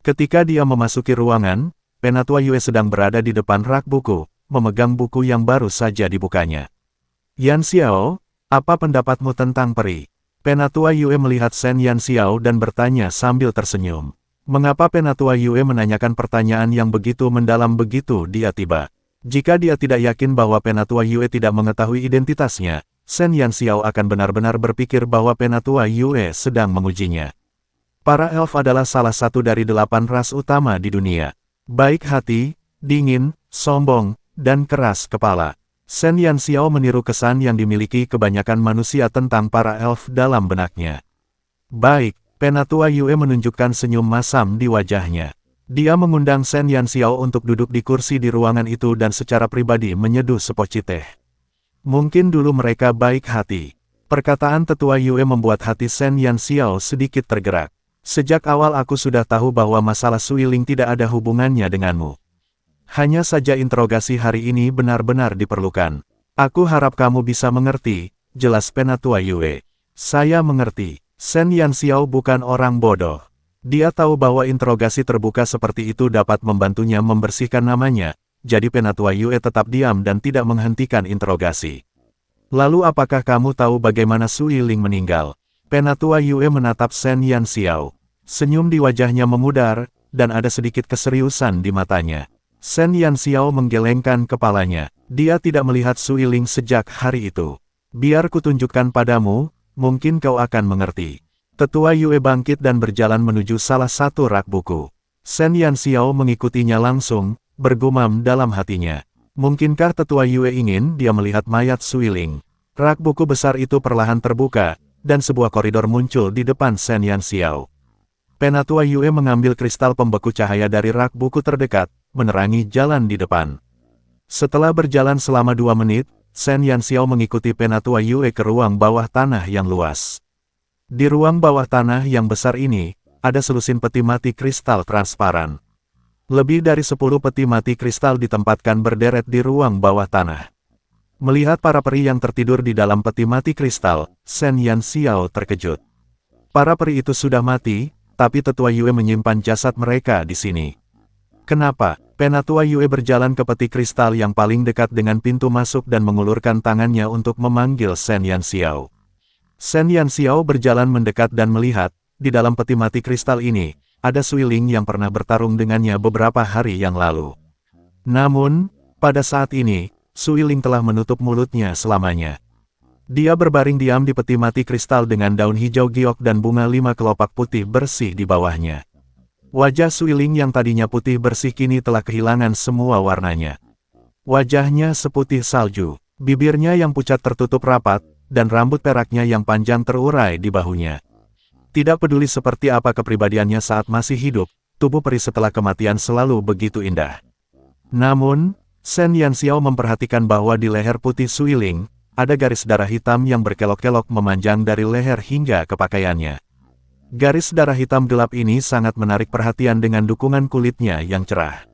Ketika dia memasuki ruangan, Penatua Yue sedang berada di depan rak buku, memegang buku yang baru saja dibukanya. Yanxiao, apa pendapatmu tentang peri? Penatua Yue melihat Shen Yanxiao dan bertanya sambil tersenyum. Mengapa Penatua Yue menanyakan pertanyaan yang begitu mendalam begitu dia tiba? Jika dia tidak yakin bahwa Penatua Yue tidak mengetahui identitasnya, Shen Yanxiao akan benar-benar berpikir bahwa Penatua Yue sedang mengujinya. Para elf adalah salah satu dari 8 ras utama di dunia. Baik hati, dingin, sombong, dan keras kepala. Shen Yanxiao meniru kesan yang dimiliki kebanyakan manusia tentang para elf dalam benaknya. Baik, Penatua Yue menunjukkan senyum masam di wajahnya. Dia mengundang Shen Yanxiao untuk duduk di kursi di ruangan itu dan secara pribadi menyeduh sepoci teh. Mungkin dulu mereka baik hati. Perkataan Tetua Yue membuat hati Shen Yanxiao sedikit tergerak. Sejak awal aku sudah tahu bahwa masalah Suiling tidak ada hubungannya denganmu. Hanya saja interogasi hari ini benar-benar diperlukan. Aku harap kamu bisa mengerti, jelas Penatua Yue. Saya mengerti, Shen Yanxiao bukan orang bodoh. Dia tahu bahwa interogasi terbuka seperti itu dapat membantunya membersihkan namanya, jadi Penatua Yue tetap diam dan tidak menghentikan interogasi. Lalu apakah kamu tahu bagaimana Suiling meninggal? Penatua Yue menatap Shen Yanxiao. Senyum di wajahnya memudar, dan ada sedikit keseriusan di matanya. Shen Yanxiao menggelengkan kepalanya. Dia tidak melihat Suiling sejak hari itu. Biar kutunjukkan padamu, mungkin kau akan mengerti. Tetua Yue bangkit dan berjalan menuju salah satu rak buku. Shen Yanxiao mengikutinya langsung, bergumam dalam hatinya. Mungkinkah Tetua Yue ingin dia melihat mayat Suiling? Rak buku besar itu perlahan terbuka, dan sebuah koridor muncul di depan Shen Yanxiao. Penatua Yue mengambil kristal pembeku cahaya dari rak buku terdekat, menerangi jalan di depan. Setelah berjalan selama 2 menit, Shen Yanxiao mengikuti Penatua Yue ke ruang bawah tanah yang luas. Di ruang bawah tanah yang besar ini, ada selusin peti mati kristal transparan. Lebih dari 10 peti mati kristal ditempatkan berderet di ruang bawah tanah. Melihat para peri yang tertidur di dalam peti mati kristal, Shen Yanxiao terkejut. Para peri itu sudah mati, tapi Tetua Yue menyimpan jasad mereka di sini. Kenapa? Penatua Yue berjalan ke peti kristal yang paling dekat dengan pintu masuk dan mengulurkan tangannya untuk memanggil Shen Yanxiao. Shen Yanxiao berjalan mendekat dan melihat, di dalam peti mati kristal ini, ada Suiling yang pernah bertarung dengannya beberapa hari yang lalu. Namun, pada saat ini, Suiling telah menutup mulutnya selamanya. Dia berbaring diam di peti mati kristal dengan daun hijau giok dan bunga 5 kelopak putih bersih di bawahnya. Wajah Suiling yang tadinya putih bersih kini telah kehilangan semua warnanya. Wajahnya seputih salju, bibirnya yang pucat tertutup rapat, dan rambut peraknya yang panjang terurai di bahunya. Tidak peduli seperti apa kepribadiannya saat masih hidup, tubuh peri setelah kematian selalu begitu indah. Namun, Shen Yanxiao memperhatikan bahwa di leher putih Suiling, ada garis darah hitam yang berkelok-kelok memanjang dari leher hingga ke pakaiannya. Garis darah hitam gelap ini sangat menarik perhatian dengan dukungan kulitnya yang cerah.